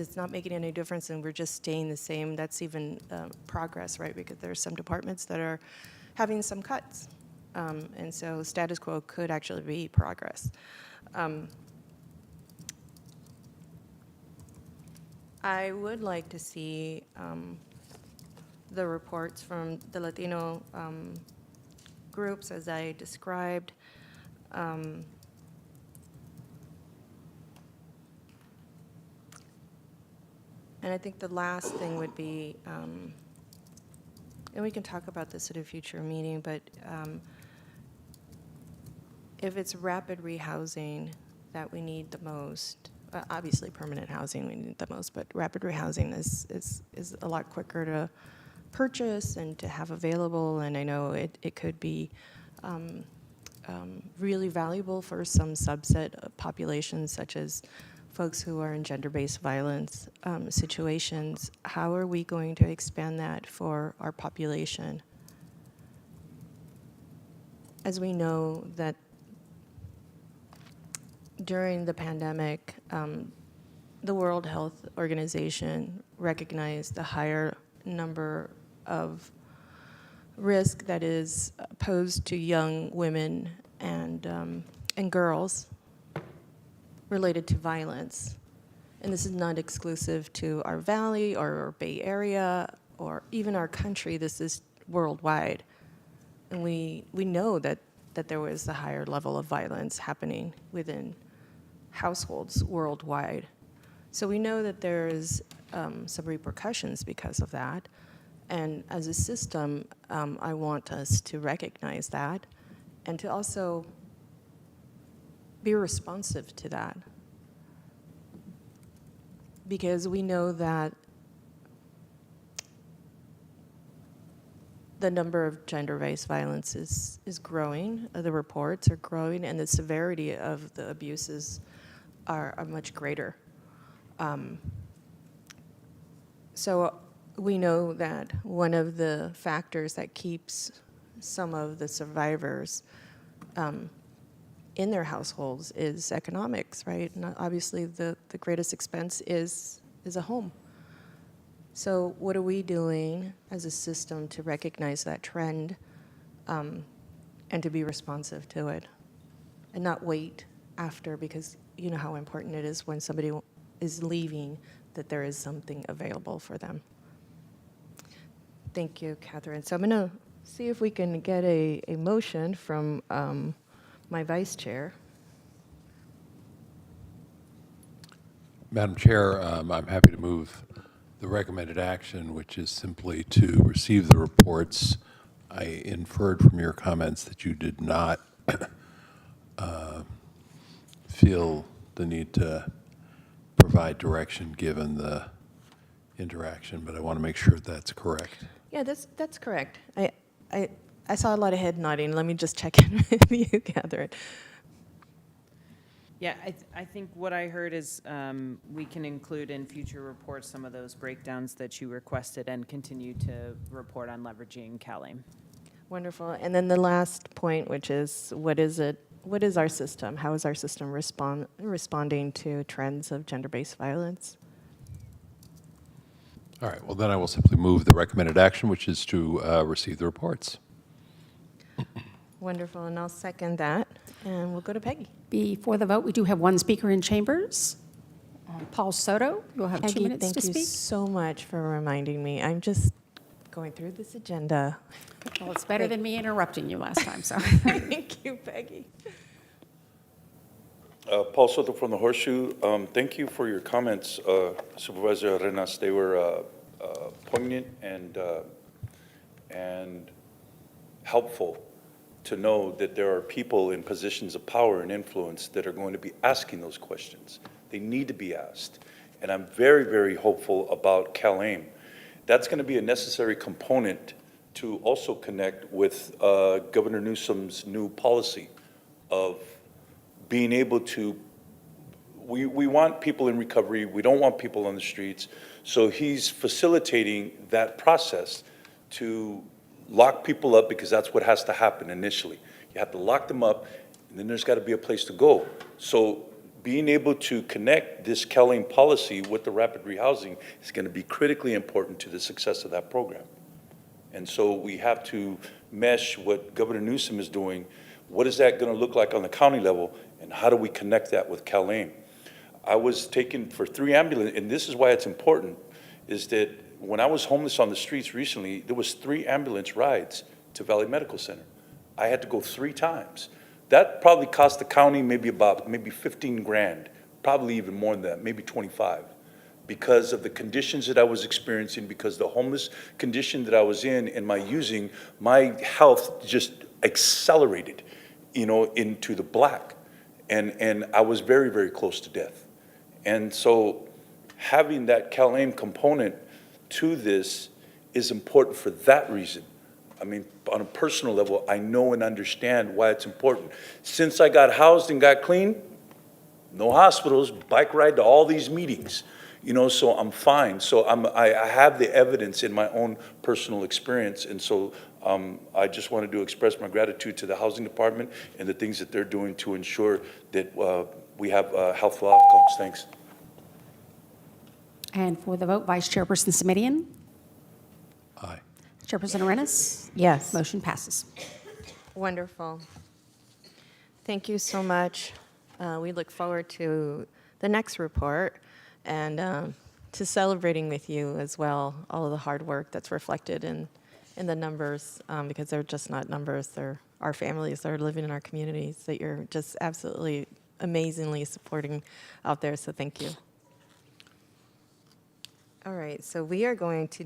it's not making any difference and we're just staying the same, that's even progress, right? Because there are some departments that are having some cuts. And so status quo could actually be progress. I would like to see the reports from the Latino groups, as I described. And I think the last thing would be, and we can talk about this at a future meeting, but if it's rapid rehousing that we need the most, obviously permanent housing we need the most, but rapid rehousing is a lot quicker to purchase and to have available, and I know it could be really valuable for some subset of populations, such as folks who are in gender-based violence situations. How are we going to expand that for our population? As we know that during the pandemic, the World Health Organization recognized the higher number of risk that is posed to young women and girls related to violence. And this is not exclusive to our valley or our Bay Area or even our country. This is worldwide. And we know that there was a higher level of violence happening within households worldwide. So we know that there is some repercussions because of that. And as a system, I want us to recognize that and to also be responsive to that. Because we know that the number of gender-based violence is growing, the reports are growing, and the severity of the abuses are much greater. So we know that one of the factors that keeps some of the survivors in their households is economics, right? And obviously the greatest expense is a home. So what are we doing as a system to recognize that trend and to be responsive to it and not wait after, because you know how important it is when somebody is leaving that there is something available for them. Thank you, Catherine. So I'm going to see if we can get a motion from my vice chair. Madam Chair, I'm happy to move the recommended action, which is simply to receive the reports. I inferred from your comments that you did not feel the need to provide direction given the interaction, but I want to make sure that's correct. Yeah, that's correct. I saw a lot of head nodding. Let me just check in with you, Catherine. Yeah, I think what I heard is we can include in future reports some of those breakdowns that you requested and continue to report on leveraging CalAIM. Wonderful. And then the last point, which is what is our system? How is our system responding to trends of gender-based violence? All right, well, then I will simply move the recommended action, which is to receive the reports. Wonderful, and I'll second that, and we'll go to Peggy. Before the vote, we do have one speaker in chambers. Paul Soto, you'll have 2 Peggy, minutes to thank you speak. so much for reminding me. I'm just going through this agenda. Well, it's better than me interrupting you last time, so. Thank you, Peggy. Paul Soto from the Horseshoe. Thank you for your comments, Supervisor Arenas. They were poignant and helpful to know that there are people in positions of power and influence that are going to be asking those questions. They need to be asked. And I'm very, very hopeful about CalAIM. That's going to be a necessary component to also connect with Governor Newsom's new policy of being able to, we want people in recovery, we don't want people on the streets, so he's facilitating that process to lock people up, because that's what has to happen initially. You have to lock them up, and then there's got to be a place to go. So being able to connect this CalAIM policy with the rapid rehousing is going to be critically important to the success of that program. And so we have to mesh what Governor Newsom is doing. What is that going to look like on the county level, and how do we connect that with CalAIM? I was taken for 3 ambulances, and this is why it's important, is that when I was homeless on the streets recently, there was 3 ambulance rides to Valley Medical Center. I had to go 3 times. That probably cost the county maybe 15 grand, probably even more than that, maybe 25, because of the conditions that I was experiencing, because the homeless condition that I was in and my using, my health just accelerated, into the black. And I was very, very close to death. And so having that CalAIM component to this is important for that reason. I mean, on a personal level, I know and understand why it's important. Since I got housed and got clean, no hospitals, bike ride to all these meetings, so I'm fine. So I have the evidence in my own personal experience. And so I just wanted to express my gratitude to the housing department and the things that they're doing to ensure that we have healthful outcomes. Thanks. And for the vote, Vice Chairperson Semidian? Aye. Chairperson Arenas? Yes. Motion passes. Wonderful. Thank you so much. We look forward to the next report and to celebrating with you as well all of the hard work that's reflected in the numbers, because they're just not numbers. They're our families that are living in our communities that you're just absolutely amazingly supporting out there. So thank you. All right, so we are going to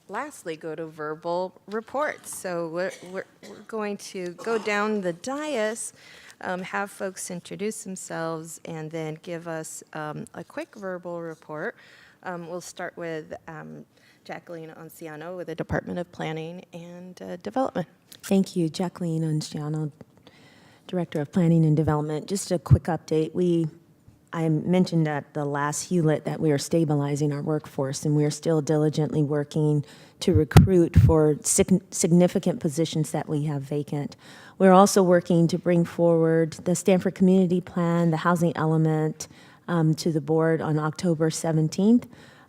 lastly go to verbal reports. So we're going to go down the dais, have folks introduce themselves, and then give us a quick verbal report. We'll start with Jacqueline Anciano with the Department of Planning and Development. Thank you, Jacqueline Anciano, Director of Planning and Development. Just a quick update. I mentioned at the last HULIT that we are stabilizing our workforce, and we are still diligently working to recruit for significant positions that we have vacant. We're also working to bring forward the Stanford Community Plan, the housing element, to the board on October 17th.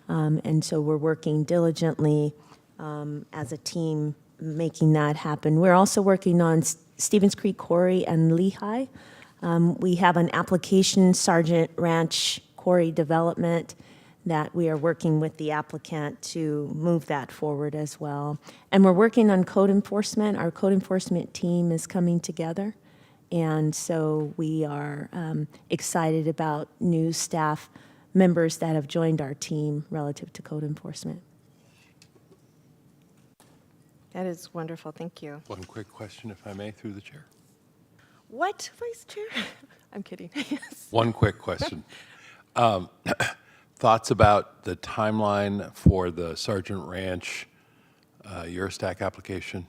And so we're working diligently as a team making that happen. We're also working on Stevens Creek Quarry and Lehigh. We have an application, Sargent Ranch Quarry Development, that we are working with the applicant to move that forward as well. And we're working on code enforcement. Our code enforcement team is coming together. And so we are excited about new staff members that have joined our team relative to code enforcement. That is wonderful. Thank you. One quick question, if I may, through the chair. What, Vice Chair? I'm kidding. Yes. One quick question. Thoughts about the timeline for the Sargent Ranch Eurostack application?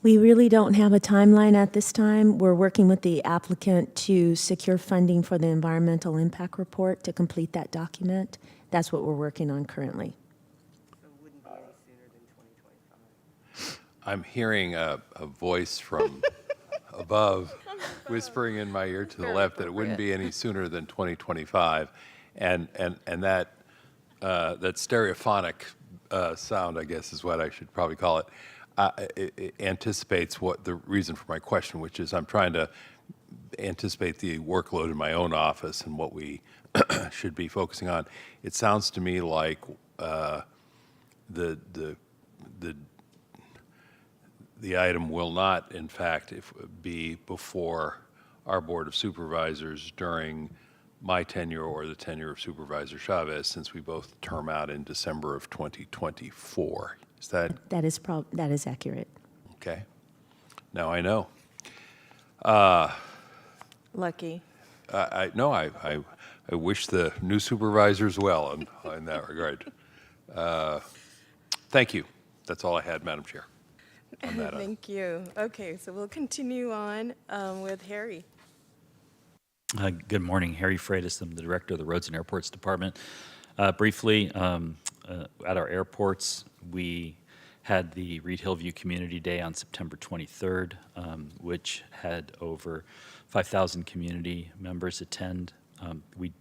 We really don't have a timeline at this time. We're working with the applicant to secure funding for the environmental impact report to complete that document. That's what we're working on currently. I'm hearing a voice from above whispering in my ear to the left that it wouldn't be any sooner than 2025. And that stereophonic sound, I guess, is what I should probably call it, it anticipates what the reason for my question, which is I'm trying to anticipate the workload in my own office and what we should be focusing on. It sounds to me like the item will not, in fact, be before our Board of Supervisors during my tenure or the tenure of Supervisor Chavez, since we both term out in December of 2024. Is that That is accurate. okay? Now I know. Lucky. I wish the new supervisors well in that regard. Thank you. That's all I had, Madam Chair. On that Thank you. Okay, so we'll continue on with Harry. Good morning, Harry Freitas. I'm the Director of the Roads and Airports Department. Briefly, at our airports, we had the Reed Hillview Community Day on September 23rd, which had over 5,000 community members attend. We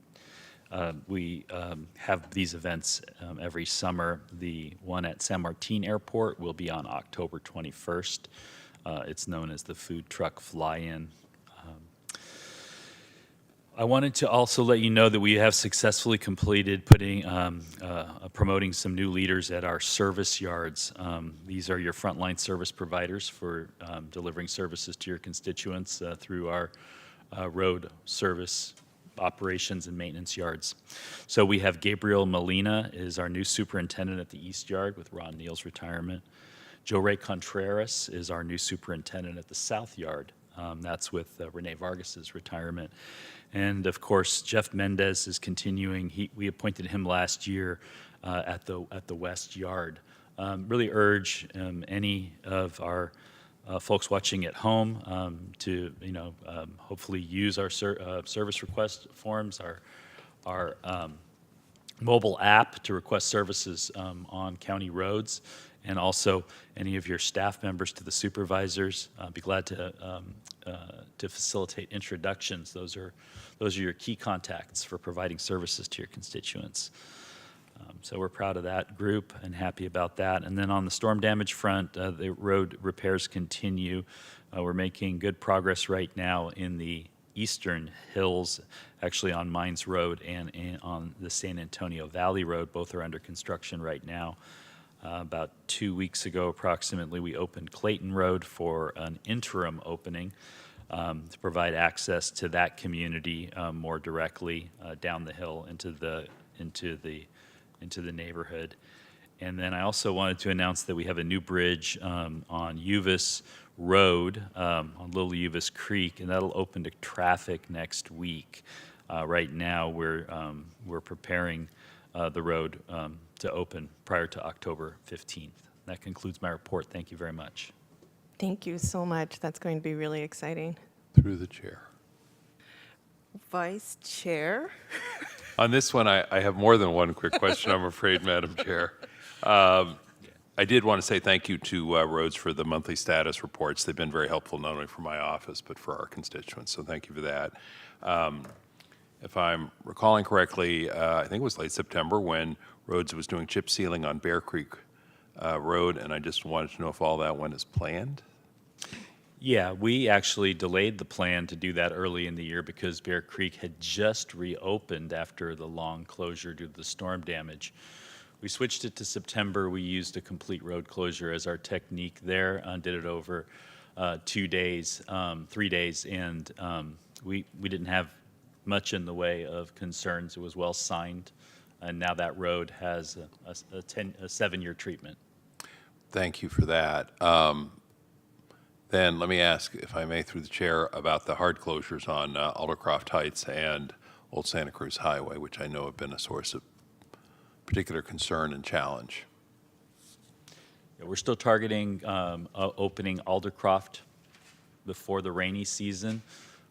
have these events every summer. The one at San Martin Airport will be on October 21st. It's known as the Food Truck Fly-In. I wanted to also let you know that we have successfully completed promoting some new leaders at our service yards. These are your frontline service providers for delivering services to your constituents through our road service operations and maintenance yards. So we have Gabriel Molina is our new superintendent at the East Yard with Ron Neal's retirement. Joe Ray Contreras is our new superintendent at the South Yard. That's with Renee Vargas's retirement. And of course, Jeff Mendez is continuing. We appointed him last year at the West Yard. Really urge any of our folks watching at home to hopefully use our service request forms, our mobile app to request services on county roads, and also any of your staff members to the supervisors. Be glad to facilitate introductions. Those are your key contacts for providing services to your constituents. So we're proud of that group and happy about that. And then on the storm damage front, the road repairs continue. We're making good progress right now in the eastern hills, actually on Mines Road and on the San Antonio Valley Road. Both are under construction right now. About 2 weeks ago, approximately, we opened Clayton Road for an interim opening to provide access to that community more directly down the hill into the neighborhood. And then I also wanted to announce that we have a new bridge on Uvis Road on Little Uvis Creek, and that'll open to traffic next week. Right now, we're preparing the road to open prior to October 15th. That concludes my report. Thank you very much. Thank you so much. That's going to be really exciting. Through the chair. Vice Chair? On this one, I have more than one quick question, I'm afraid, Madam Chair. I did want to say thank you to Roads for the monthly status reports. They've been very helpful, not only for my office, but for our constituents, so thank you for that. If I'm recalling correctly, I think it was late September when Roads was doing chip sealing on Bear Creek Road, and I just wanted to know if all that went as planned? Yeah, we actually delayed the plan to do that early in the year because Bear Creek had just reopened after the long closure due to the storm damage. We switched it to September. We used a complete road closure as our technique there, did it over 2 days, 3 days, and we didn't have much in the way of concerns. It was well signed, and now that road has a 7-year treatment. Thank you for that. Then let me ask, if I may, through the chair, about the hard closures on Aldercroft Heights and Old Santa Cruz Highway, which I know have been a source of particular concern and challenge. Yeah, we're still targeting opening Aldercroft before the rainy season.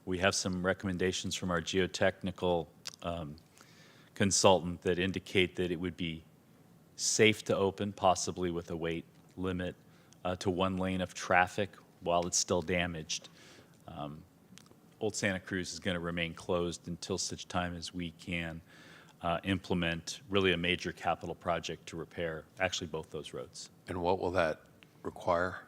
We have some recommendations from our geotechnical consultant that indicate that it would be safe to open, possibly with a weight limit to 1 lane of traffic while it's still damaged. Old Santa Cruz is going to remain closed until such time as we can implement really a major capital project to repair actually both those roads. And what will that require?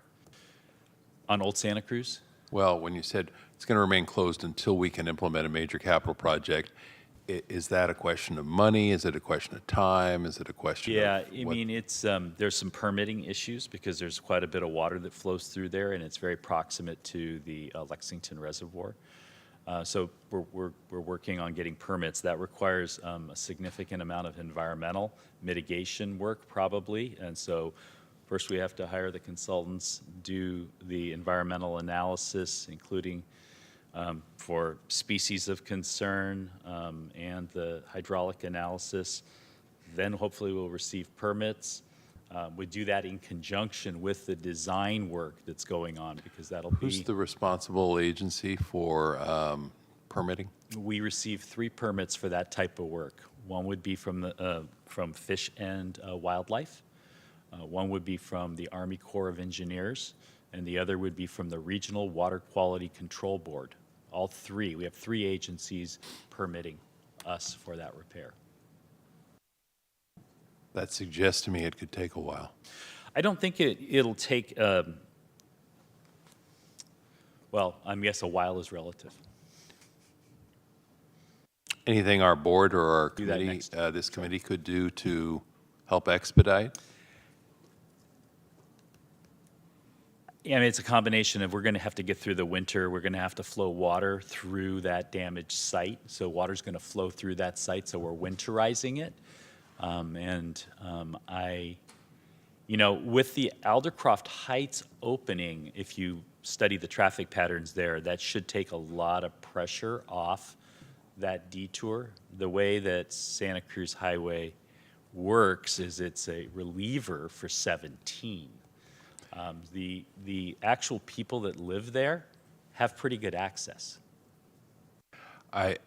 On Old Santa Cruz? Well, when you said it's going to remain closed until we can implement a major capital project, is that a question of money? Is it a question of time? Is it a question Yeah, of I mean, it's there's some permitting issues because there's quite a bit of water that flows through there, and it's very proximate to the Lexington Reservoir. So we're working on getting permits. That requires a significant amount of environmental mitigation work, probably. And so first we have to hire the consultants, do the environmental analysis, including for species of concern and the hydraulic analysis. Then hopefully we'll receive permits. We do that in conjunction with the design work that's going on because that'll be... Who's the responsible agency for permitting? We receive 3 permits for that type of work. One would be from Fish and Wildlife. One would be from the Army Corps of Engineers, and the other would be from the Regional Water Quality Control Board. All 3. We have 3 agencies permitting us for that repair. That suggests to me it could take a while. I don't think it'll take, well, I guess a while is relative. Anything our board or our Do that committee, next. this committee could do to help expedite? Yeah, I mean, it's a combination of we're going to have to get through the winter. We're going to have to flow water through that damaged site. So water's going to flow through that site, so we're winterizing it. With the Aldercroft Heights opening, if you study the traffic patterns there, that should take a lot of pressure off that detour. The way that Santa Cruz Highway works is it's a reliever for 17. The actual people that live there have pretty good access.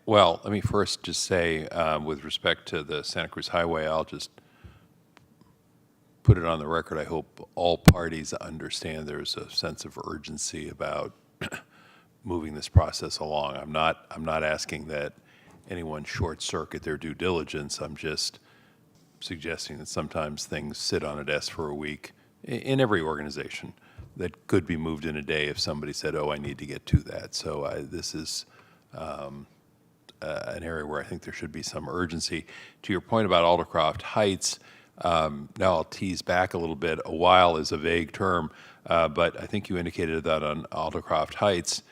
Well, let me first just say, with respect to the Santa Cruz Highway, I'll just put it on the record. I hope all parties understand there's a sense of urgency about moving this process along. I'm not asking that anyone short circuit their due diligence. I'm just suggesting that sometimes things sit on a desk for a week in every organization. that could be moved in a day if somebody said, oh, I need to get to that. So this is an area where I think there should be some urgency. To your point about Aldercroft Heights, now I'll tease back a little bit. A while is a vague term, but I think you indicated that on Aldercroft Heights,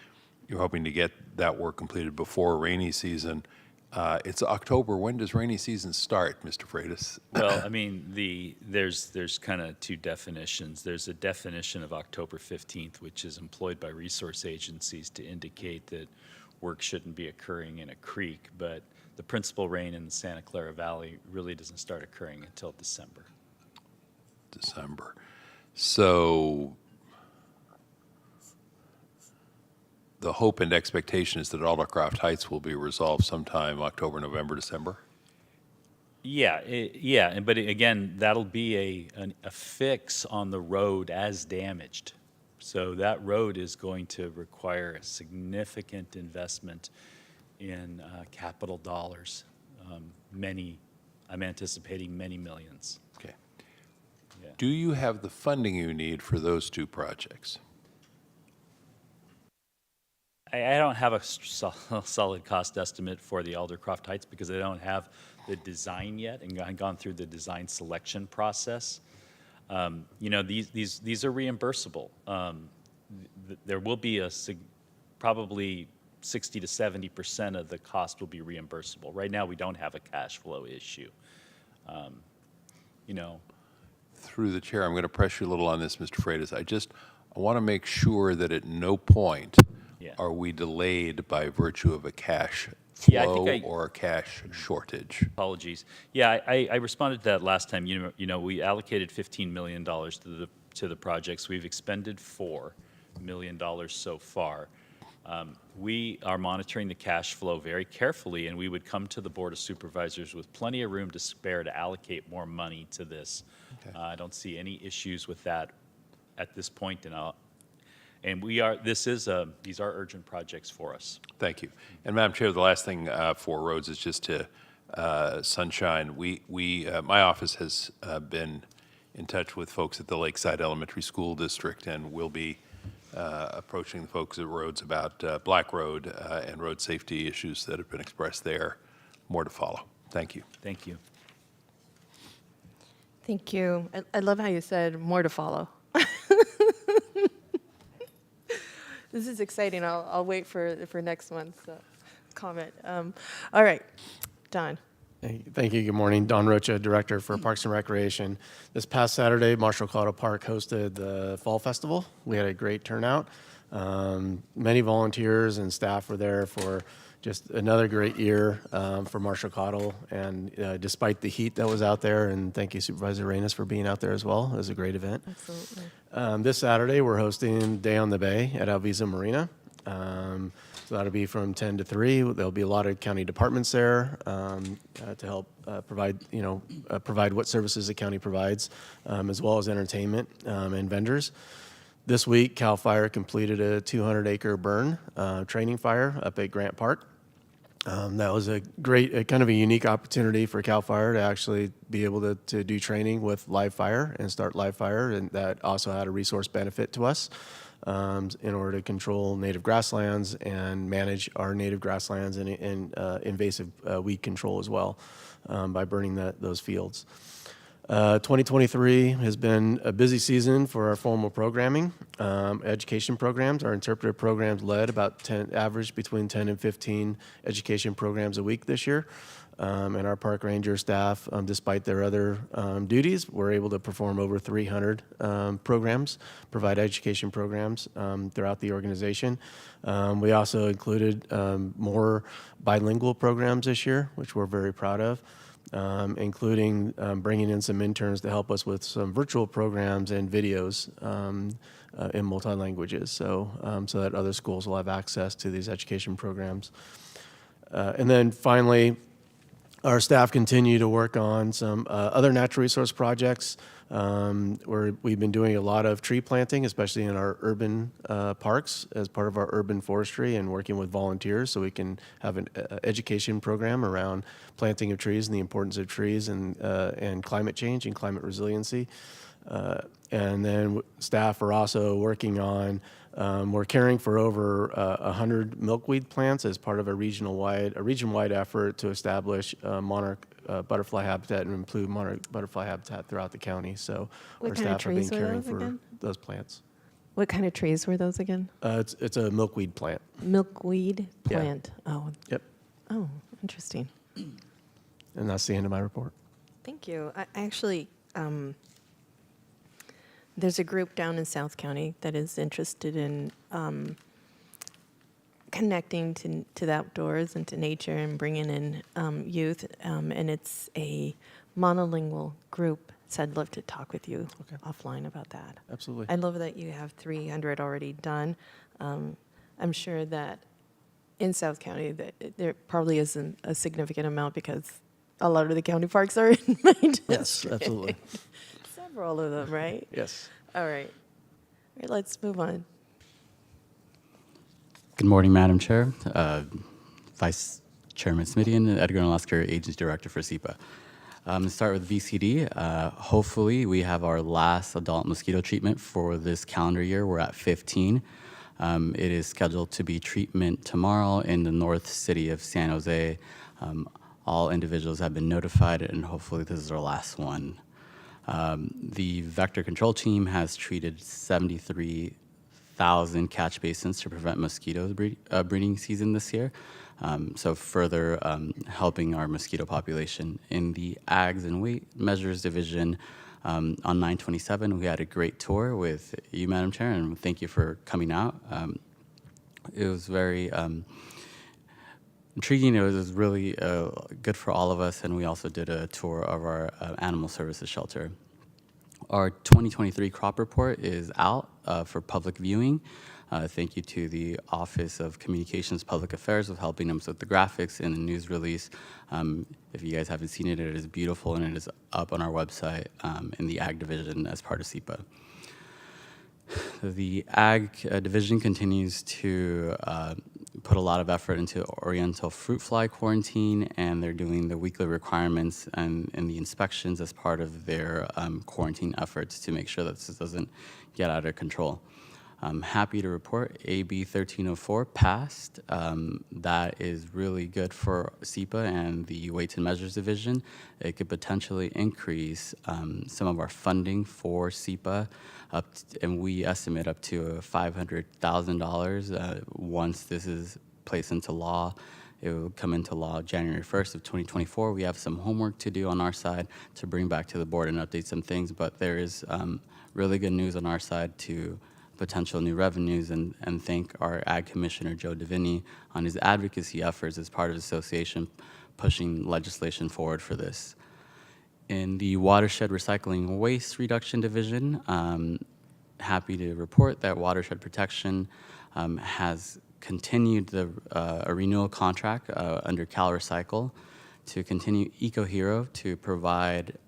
you're hoping to get that work completed before rainy season. It's October. When does rainy season start, Mr. Freitas? Well, I mean, there's kind of two definitions. There's a definition of October 15th, which is employed by resource agencies to indicate that work shouldn't be occurring in a creek, but the principal rain in the Santa Clara Valley really doesn't start occurring until December. December. So the hope and expectation is that Aldercroft Heights will be resolved sometime October, November, December? Yeah, but again, that'll be a fix on the road as damaged. So that road is going to require a significant investment in capital dollars. I'm anticipating many millions. Okay. Yeah. Do you have the funding you need for those two projects? I don't have a solid cost estimate for the Aldercroft Heights because I don't have the design yet and gone through the design selection process. You know, these are reimbursable. There will be probably 60 to 70% of the cost will be reimbursable. Right now, we don't have a cash flow issue. You know, Through the chair, I'm going to press you a little on this, Mr. Freitas. I want to make sure that at no point Yeah. are we delayed by virtue of a cash Yeah, I flow think or a cash shortage. apologies. Yeah, I responded to that last time. You know, we allocated $15 million to the projects. We've expended $4 million so far. We are monitoring the cash flow very carefully, and we would come to the Board of Supervisors with plenty of room to spare to allocate more money to this. Okay. I don't see any issues with that at this point, and these are urgent projects for us. Thank you. And Madam Chair, the last thing for roads is just to Sunshine. My office has been in touch with folks at the Lakeside Elementary School District, and we'll be approaching the folks at roads about Black Road and road safety issues that have been expressed there. More to follow. Thank you. Thank you. Thank you. I love how you said more to follow. This is exciting. I'll wait for next month's comment. All right, Don. Thank you. Good morning. Don Rocha, Director for Parks and Recreation. This past Saturday, Marshall Colorado Park hosted the Fall Festival. We had a great turnout. Many volunteers and staff were there for just another great year for Marshall Cottle. And despite the heat that was out there, and thank you, Supervisor Reynes, for being out there as well. It was a great event. Absolutely. This Saturday, we're hosting Day on the Bay at Alvisa Marina. So that'll be from 10 to 3. There'll be a lot of county departments there to help provide what services the county provides, as well as entertainment and vendors. This week, CAL FIRE completed a 200-acre burn training fire up at Grant Park. That was a great, kind of a unique opportunity for CAL FIRE to actually be able to do training with live fire and start live fire, and that also had a resource benefit to us in order to control native grasslands and manage our native grasslands and invasive weed control as well by burning those fields. 2023 has been a busy season for our formal programming. Education programs, our interpretive programs led about average between 10 and 15 education programs a week this year. And our park ranger staff, despite their other duties, were able to perform over 300 programs, provide education programs throughout the organization. We also included more bilingual programs this year, which we're very proud of. Including bringing in some interns to help us with some virtual programs and videos in multi-languages, so that other schools will have access to these education programs. And then finally, our staff continue to work on some other natural resource projects where we've been doing a lot of tree planting, especially in our urban parks as part of our urban forestry and working with volunteers so we can have an education program around planting of trees and the importance of trees and climate change and climate resiliency. And then staff are also working on, we're caring for over 100 milkweed plants as part of a region-wide effort to establish monarch butterfly habitat and improve monarch butterfly habitat throughout the county. So What our kind of staff are being trees were caring those for again? those plants. What kind of trees were those again? It's a milkweed plant. Milkweed Yeah. plant. Oh, Yep. oh, interesting. And that's the end of my report. Thank you. I actually, there's a group down in South County that is interested in connecting to the outdoors and to nature and bringing in youth, and it's a monolingual group. So I'd love to talk with you offline about that. Absolutely. I love that you have 300 already done. I'm sure that in South County that there probably isn't a significant amount because a lot of the county parks are in my district. Yes, absolutely. Several of them, right? Yes. All right. All right, let's move on. Good morning, Madam Chair, Vice Chairman Smithian, Edgar and Lasker, Agency Director for SEPA. Start with VCD. Hopefully, we have our last adult mosquito treatment for this calendar year. We're at 15. It is scheduled to be treatment tomorrow in the North City of San Jose. All individuals have been notified, and hopefully this is our last one. The vector control team has treated 73,000 catch basins to prevent mosquitoes breeding season this year. So further helping our mosquito population. In the Ags and Weight Measures Division, on 9/27, we had a great tour with you, Madam Chair, and thank you for coming out. It was very intriguing. It was really good for all of us, and we also did a tour of our animal services shelter. Our 2023 crop report is out for public viewing. Thank you to the Office of Communications Public Affairs for helping us with the graphics and the news release. If you guys haven't seen it, it is beautiful, and it is up on our website in the Ag Division as part of SEPA. The Ag Division continues to put a lot of effort into Oriental fruit fly quarantine, and they're doing the weekly requirements and the inspections as part of their quarantine efforts to make sure that this doesn't get out of control. I'm happy to report AB 1304 passed. That is really good for SEPA and the Weights and Measures Division. It could potentially increase some of our funding for SEPA, and we estimate up to $500,000 once this is placed into law. It will come into law January 1st of 2024. We have some homework to do on our side to bring back to the board and update some things, but there is really good news on our side to potential new revenues, and thank our Ag Commissioner, Joe Davini, on his advocacy efforts as part of the association pushing legislation forward for this. In the Watershed Recycling Waste Reduction Division, happy to report that Watershed Protection has continued a renewal contract under Cal Recycle to continue EcoHero to provide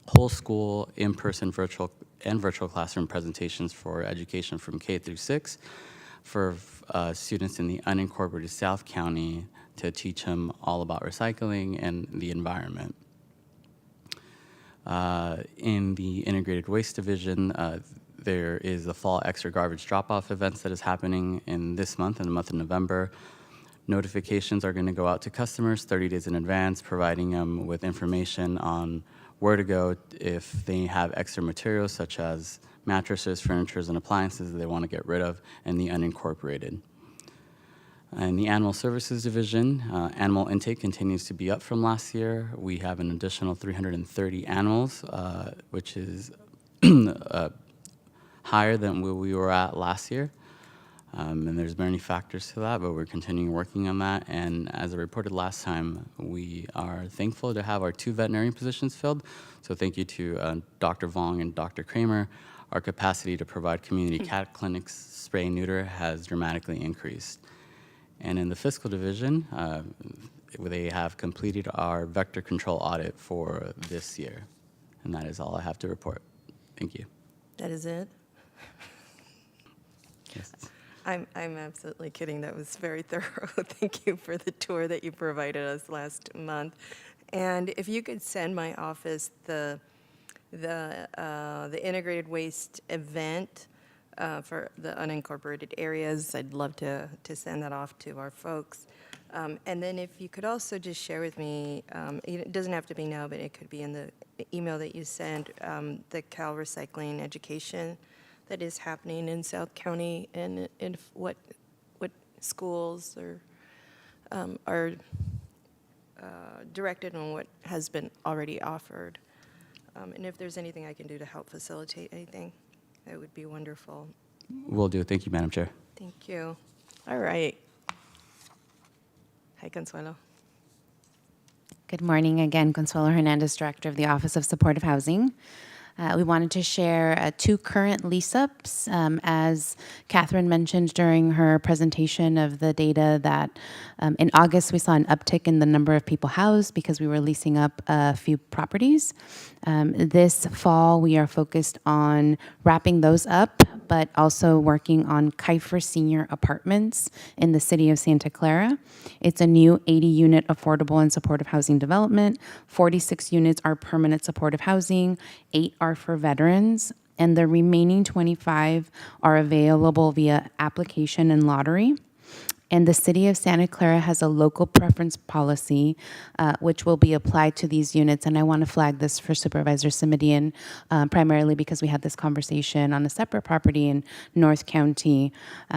whole school, in-person, virtual classroom presentations for education from K through 6 for students in the unincorporated South County to teach them all about recycling and the environment. In the Integrated Waste Division, there is the fall extra garbage drop-off events that is happening in this month, in the month of November. Notifications are going to go out to customers 30 days in advance, providing them with information on where to go if they have extra materials such as mattresses, furniture, and appliances that they want to get rid of, and the unincorporated. In the Animal Services Division, animal intake continues to be up from last year. We have an additional 330 animals, which is higher than where we were at last year. And there's many factors to that, but we're continuing working on that. And as I reported last time, we are thankful to have our 2 veterinarian positions filled. So thank you to Dr. Vong and Dr. Kramer. Our capacity to provide community cat clinics, spay and neuter, has dramatically increased. And in the fiscal division, they have completed our vector control audit for this year. And that is all I have to report. Thank you. That is it? Yes. I'm absolutely kidding. That was very thorough. Thank you for the tour that you provided us last month. And if you could send my office the the integrated waste event for the unincorporated areas. I'd love to send that off to our folks. And then if you could also just share with me, it doesn't have to be now, but it could be in the email that you sent, the Cal Recycling education that is happening in South County, and what schools are directed on what has been already offered. And if there's anything I can do to help facilitate anything, that would be wonderful. Will do. Thank you, Madam Chair. Thank you. All right. Hi, Consuelo. Good morning again, Consuelo Hernandez, Director of the Office of Supportive Housing. We wanted to share 2 current lease-ups. As Catherine mentioned during her presentation of the data that in August we saw an uptick in the number of people housed because we were leasing up a few properties. This fall we are focused on wrapping those up, but also working on Kiefer Senior Apartments in the city of Santa Clara. It's a new 80-unit affordable and supportive housing development. 46 units are permanent supportive housing, 8 are for veterans, and the remaining 25 are available via application and lottery. And the city of Santa Clara has a local preference policy, which will be applied to these units. And I want to flag this for Supervisor Simitian, primarily because we had this conversation on a separate property in North County.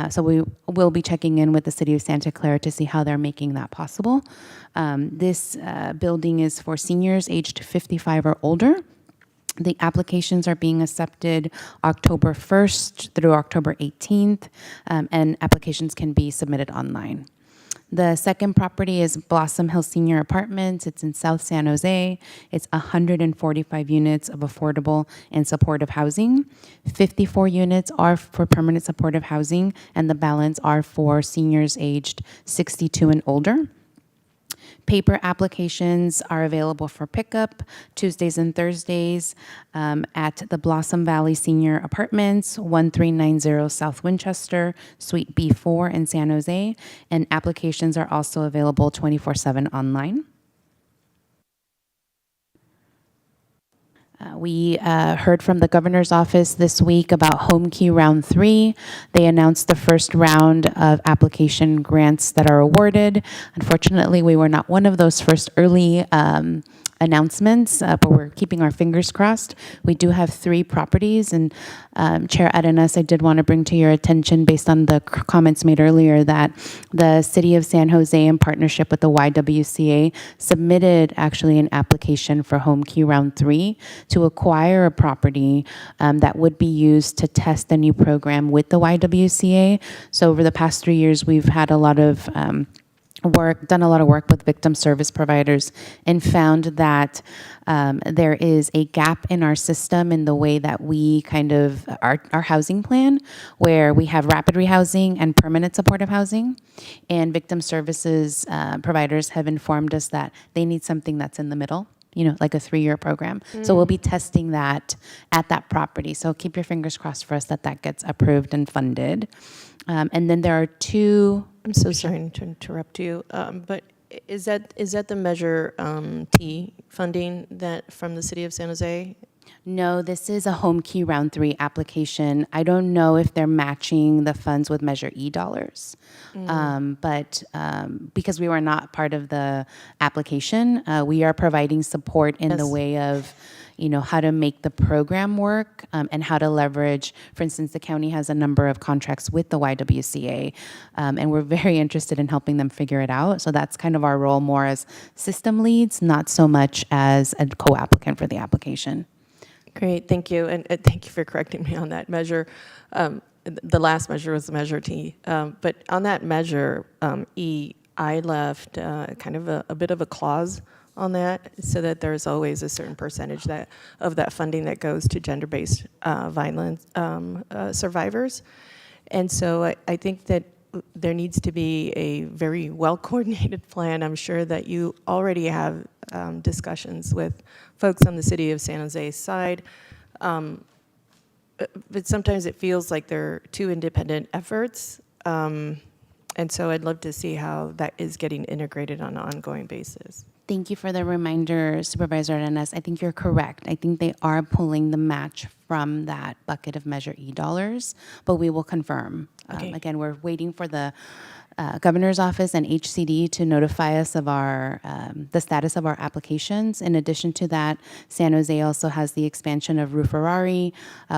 So we will be checking in with the city of Santa Clara to see how they're making that possible. This building is for seniors aged 55 or older. The applications are being accepted October 1st through October 18th, and applications can be submitted online. The second property is Blossom Hill Senior Apartments. It's in South San Jose. It's 145 units of affordable and supportive housing. 54 units are for permanent supportive housing, and the balance are for seniors aged 62 and older. Paper applications are available for pickup Tuesdays and Thursdays at the Blossom Valley Senior Apartments, 1390 South Winchester, Suite B4 in San Jose, and applications are also available 24/7 online. We heard from the governor's office this week about Home Key Round 3. They announced the first round of application grants that are awarded. Unfortunately, we were not one of those first early announcements, but we're keeping our fingers crossed. We do have 3 properties, and Chair Arenas, I did want to bring to your attention, based on the comments made earlier, that the City of San Jose, in partnership with the YWCA, submitted actually an application for Home Key Round 3 to acquire a property that would be used to test a new program with the YWCA. So over the past 3 years, we've had a lot of done a lot of work with victim service providers, and found that there is a gap in our system in the way that we kind of, our housing plan, where we have rapid rehousing and permanent supportive housing. And victim services providers have informed us that they need something that's in the middle, you know, like a 3-year program. So we'll be testing that at that property. So keep your fingers crossed for us that that gets approved and funded. And then there are 2. I'm so sorry to interrupt you, but is that the Measure T funding that from the city of San Jose? No, this is a Home Key Round 3 application. I don't know if they're matching the funds with Measure E dollars, but because we were not part of the application, we are providing support in the way of, you know, how to make the program work and how to leverage. For instance, the county has a number of contracts with the YWCA, and we're very interested in helping them figure it out. So that's kind of our role, more as system leads, not so much as a co-applicant for the application. Great, thank you, and thank you for correcting me on that measure. The last measure was the Measure T, but on that Measure E, I left kind of a bit of a clause on that, so that there's always a certain percentage of that funding that goes to gender-based violence survivors. And so I think that there needs to be a very well-coordinated plan. I'm sure that you already have discussions with folks on the city of San Jose side, but sometimes it feels like they're 2 independent efforts. And so I'd love to see how that is getting integrated on an ongoing basis. Thank you for the reminder, Supervisor Arenas. I think you're correct. I think they are pulling the match from that bucket of Measure E dollars, but we will confirm. Okay. Again, we're waiting for the Governor's Office and HCD to notify us of our the status of our applications. In addition to that, San Jose also has the expansion of Rue Ferrari.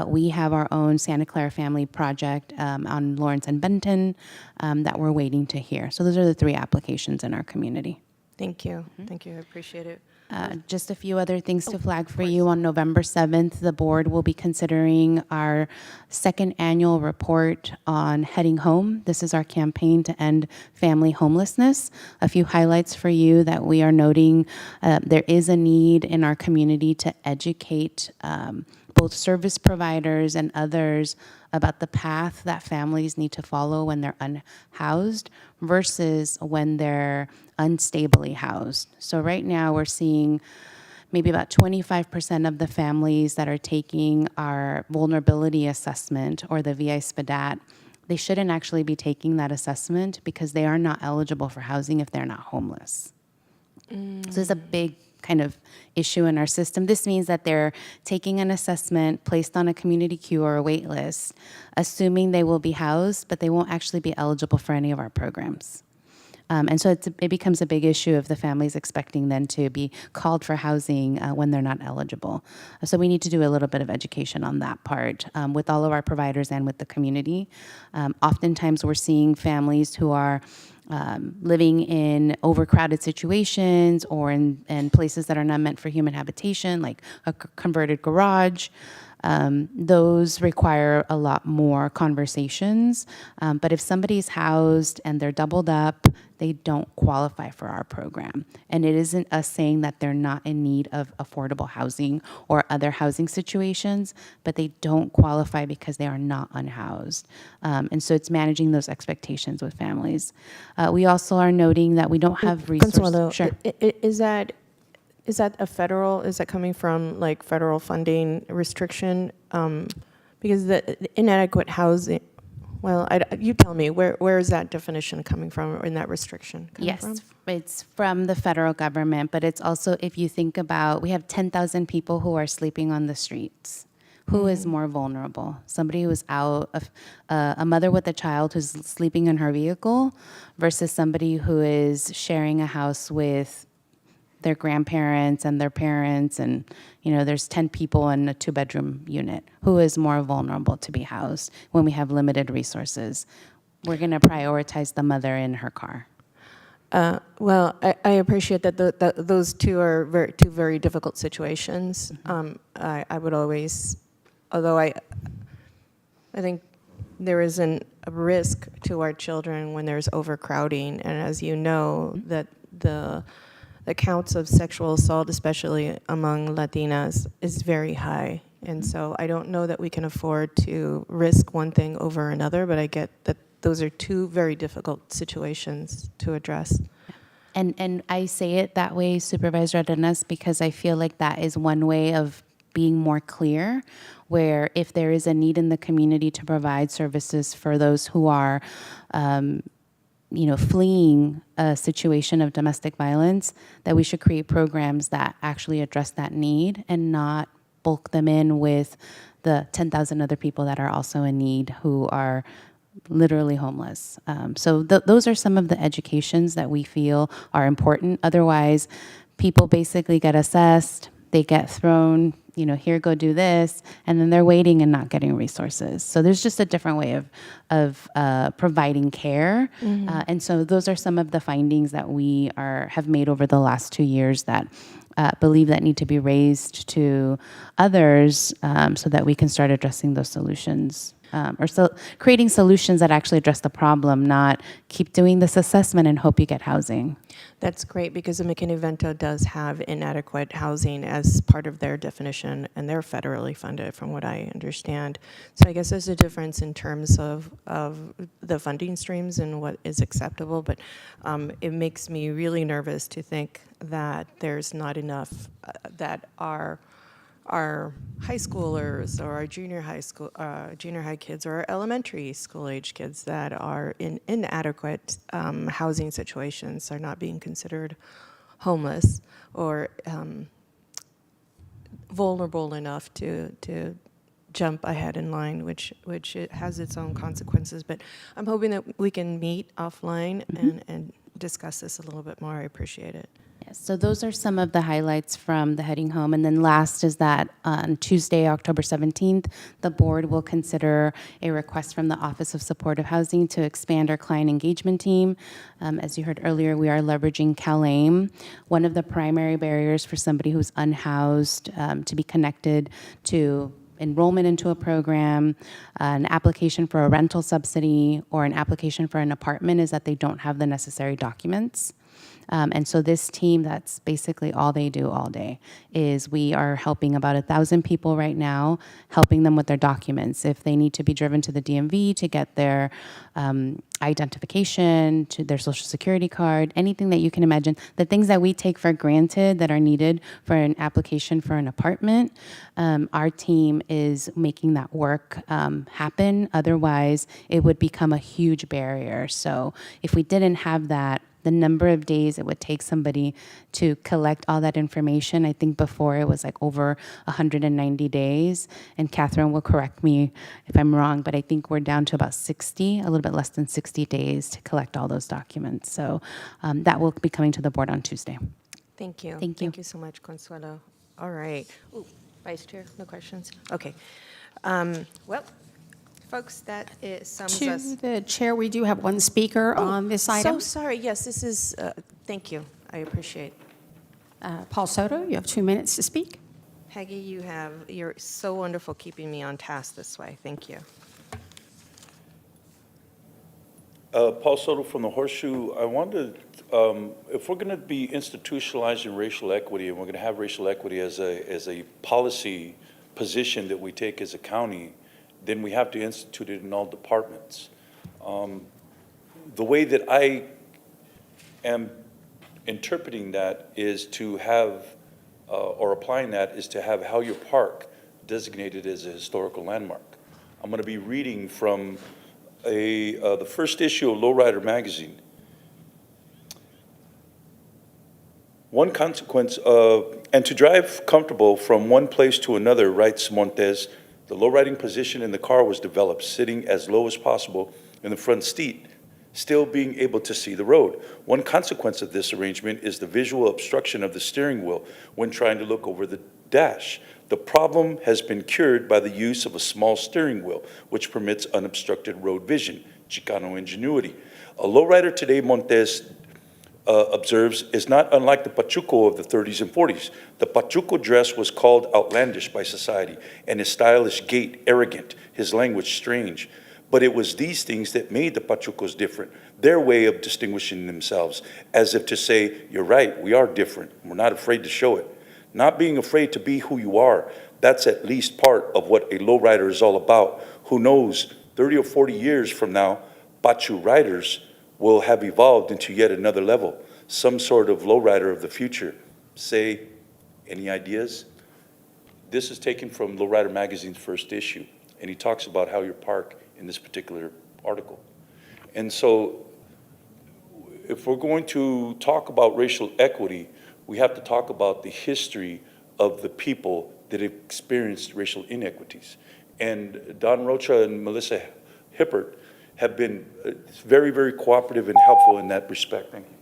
We have our own Santa Clara Family Project on Lawrence and Benton that we're waiting to hear. So those are the 3 applications in our community. Thank you. Thank you. I appreciate it. Just a few other things to flag for you. On November 7th, the board will be considering our 2nd annual report on Heading Home. This is our campaign to end family homelessness. A few highlights for you that we are noting. There is a need in our community to educate both service providers and others about the path that families need to follow when they're unhoused versus when they're unstably housed. So right now we're seeing maybe about 25% of the families that are taking our vulnerability assessment or the VI SPDAT, they shouldn't actually be taking that assessment because they are not eligible for housing if they're not homeless. So it's a big kind of issue in our system. This means that they're taking an assessment placed on a community queue or a wait list, assuming they will be housed, but they won't actually be eligible for any of our programs. And so it becomes a big issue if the family's expecting then to be called for housing when they're not eligible. So we need to do a little bit of education on that part with all of our providers and with the community. Oftentimes we're seeing families who are living in overcrowded situations or in places that are not meant for human habitation, like a converted garage. Those require a lot more conversations. But if somebody's housed and they're doubled up, they don't qualify for our program. And it isn't us saying that they're not in need of affordable housing or other housing situations, but they don't qualify because they are not unhoused. And so it's managing those expectations with families. We also are noting that we don't have resources. Consuelo, Sure. Is that a federal, is that coming from like federal funding restriction? Because the inadequate housing, well, you tell me, where is that definition coming from or in that restriction coming from? Yes, it's from the federal government, but it's also, if you think about, we have 10,000 people who are sleeping on the streets. Who is more vulnerable? Somebody who's out, a mother with a child who's sleeping in her vehicle versus somebody who is sharing a house with their grandparents and their parents, and there's 10 people in a 2-bedroom unit. Who is more vulnerable to be housed when we have limited resources? We're going to prioritize the mother in her car. Well, I appreciate that those two are two very difficult situations. I would always, although I think there is a risk to our children when there's overcrowding, and as you know, that the counts of sexual assault, especially among Latinas, is very high. And so I don't know that we can afford to risk one thing over another, but I get that those are two very difficult situations to address. And I say it that way, Supervisor Arenas, because I feel like that is one way of being more clear, where if there is a need in the community to provide services for those who are fleeing a situation of domestic violence, that we should create programs that actually address that need and not bulk them in with the 10,000 other people that are also in need who are literally homeless. So those are some of the educations that we feel are important. Otherwise, people basically get assessed, they get thrown, here, go do this, and then they're waiting and not getting resources. So there's just a different way of providing care. And so those are some of the findings that we have made over the last 2 years that believe that need to be raised to others so that we can start addressing those solutions. Creating solutions that actually address the problem, not keep doing this assessment and hope you get housing. That's great, because the McKinney-Vento does have inadequate housing as part of their definition, and they're federally funded, from what I understand. So I guess there's a difference in terms of the funding streams and what is acceptable, but it makes me really nervous to think that there's not enough that our high schoolers or our junior high kids or our elementary school age kids that are in inadequate housing situations are not being considered homeless or vulnerable enough to jump ahead in line, which it has its own consequences. But I'm hoping that we can meet offline and discuss this a little bit more. I appreciate it. Yes, so those are some of the highlights from the Heading Home. And then last is that on Tuesday, October 17th, the board will consider a request from the Office of Supportive Housing to expand our client engagement team. As you heard earlier, we are leveraging CalAIM. One of the primary barriers for somebody who's unhoused to be connected to enrollment into a program, an application for a rental subsidy, or an application for an apartment is that they don't have the necessary documents. And so this team, that's basically all they do all day, is we are helping about 1,000 people right now, helping them with their documents. If they need to be driven to the DMV to get their identification, to their social security card, anything that you can imagine, the things that we take for granted that are needed for an application for an apartment, our team is making that work happen. Otherwise, it would become a huge barrier. So if we didn't have that, the number of days it would take somebody to collect all that information, I think before it was like over 190 days. And Catherine will correct me if I'm wrong, but I think we're down to about 60, a little bit less than 60 days to collect all those documents. So that will be coming to the board on Tuesday. Thank you. Thank you. Thank you so much, Consuelo. All right. Ooh, Vice Chair, no questions? Okay. Well, folks, that sums us. To the chair, we do have one speaker on this item. So sorry. Yes, this is, thank you. I appreciate. Paul Soto, you have 2 minutes to speak. Peggy, you're so wonderful keeping me on task this way. Thank you. Paul Soto from the Horseshoe. I wondered if we're going to be institutionalizing racial equity and we're going to have racial equity as a policy position that we take as a county, then we have to institute it in all departments. The way that I am interpreting that is to have, or applying that, is to have Howyer Park designated as a historical landmark. I'm going to be reading from the first issue of Lowrider magazine. One consequence of, and to drive comfortable from one place to another, writes Montes, the low-riding position in the car was developed, sitting as low as possible in the front seat, still being able to see the road. One consequence of this arrangement is the visual obstruction of the steering wheel when trying to look over the dash. The problem has been cured by the use of a small steering wheel, which permits unobstructed road vision. Chicano ingenuity. A lowrider today, Montes observes, is not unlike the Pachuco of the 30s and 40s. The Pachuco dress was called outlandish by society, and his stylish gait arrogant, his language strange. But it was these things that made the Pachucos different, their way of distinguishing themselves, as if to say, you're right, we are different. We're not afraid to show it. Not being afraid to be who you are, that's at least part of what a lowrider is all about. Who knows, 30 or 40 years from now, Pachu riders will have evolved into yet another level, some sort of lowrider of the future. Say, any ideas? This is taken from Lowrider Magazine's first issue, and he talks about Howyer Park in this particular article. And so, if we're going to talk about racial equity, we have to talk about the history of the people that have experienced racial inequities. And Don Rocha and Melissa Hippert have been very, very cooperative and helpful in that respect. Thank you.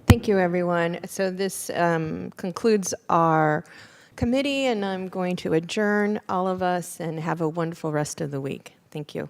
Thank you, everyone. So this concludes our committee, and I'm going to adjourn all of us and have a wonderful rest of the week. Thank you.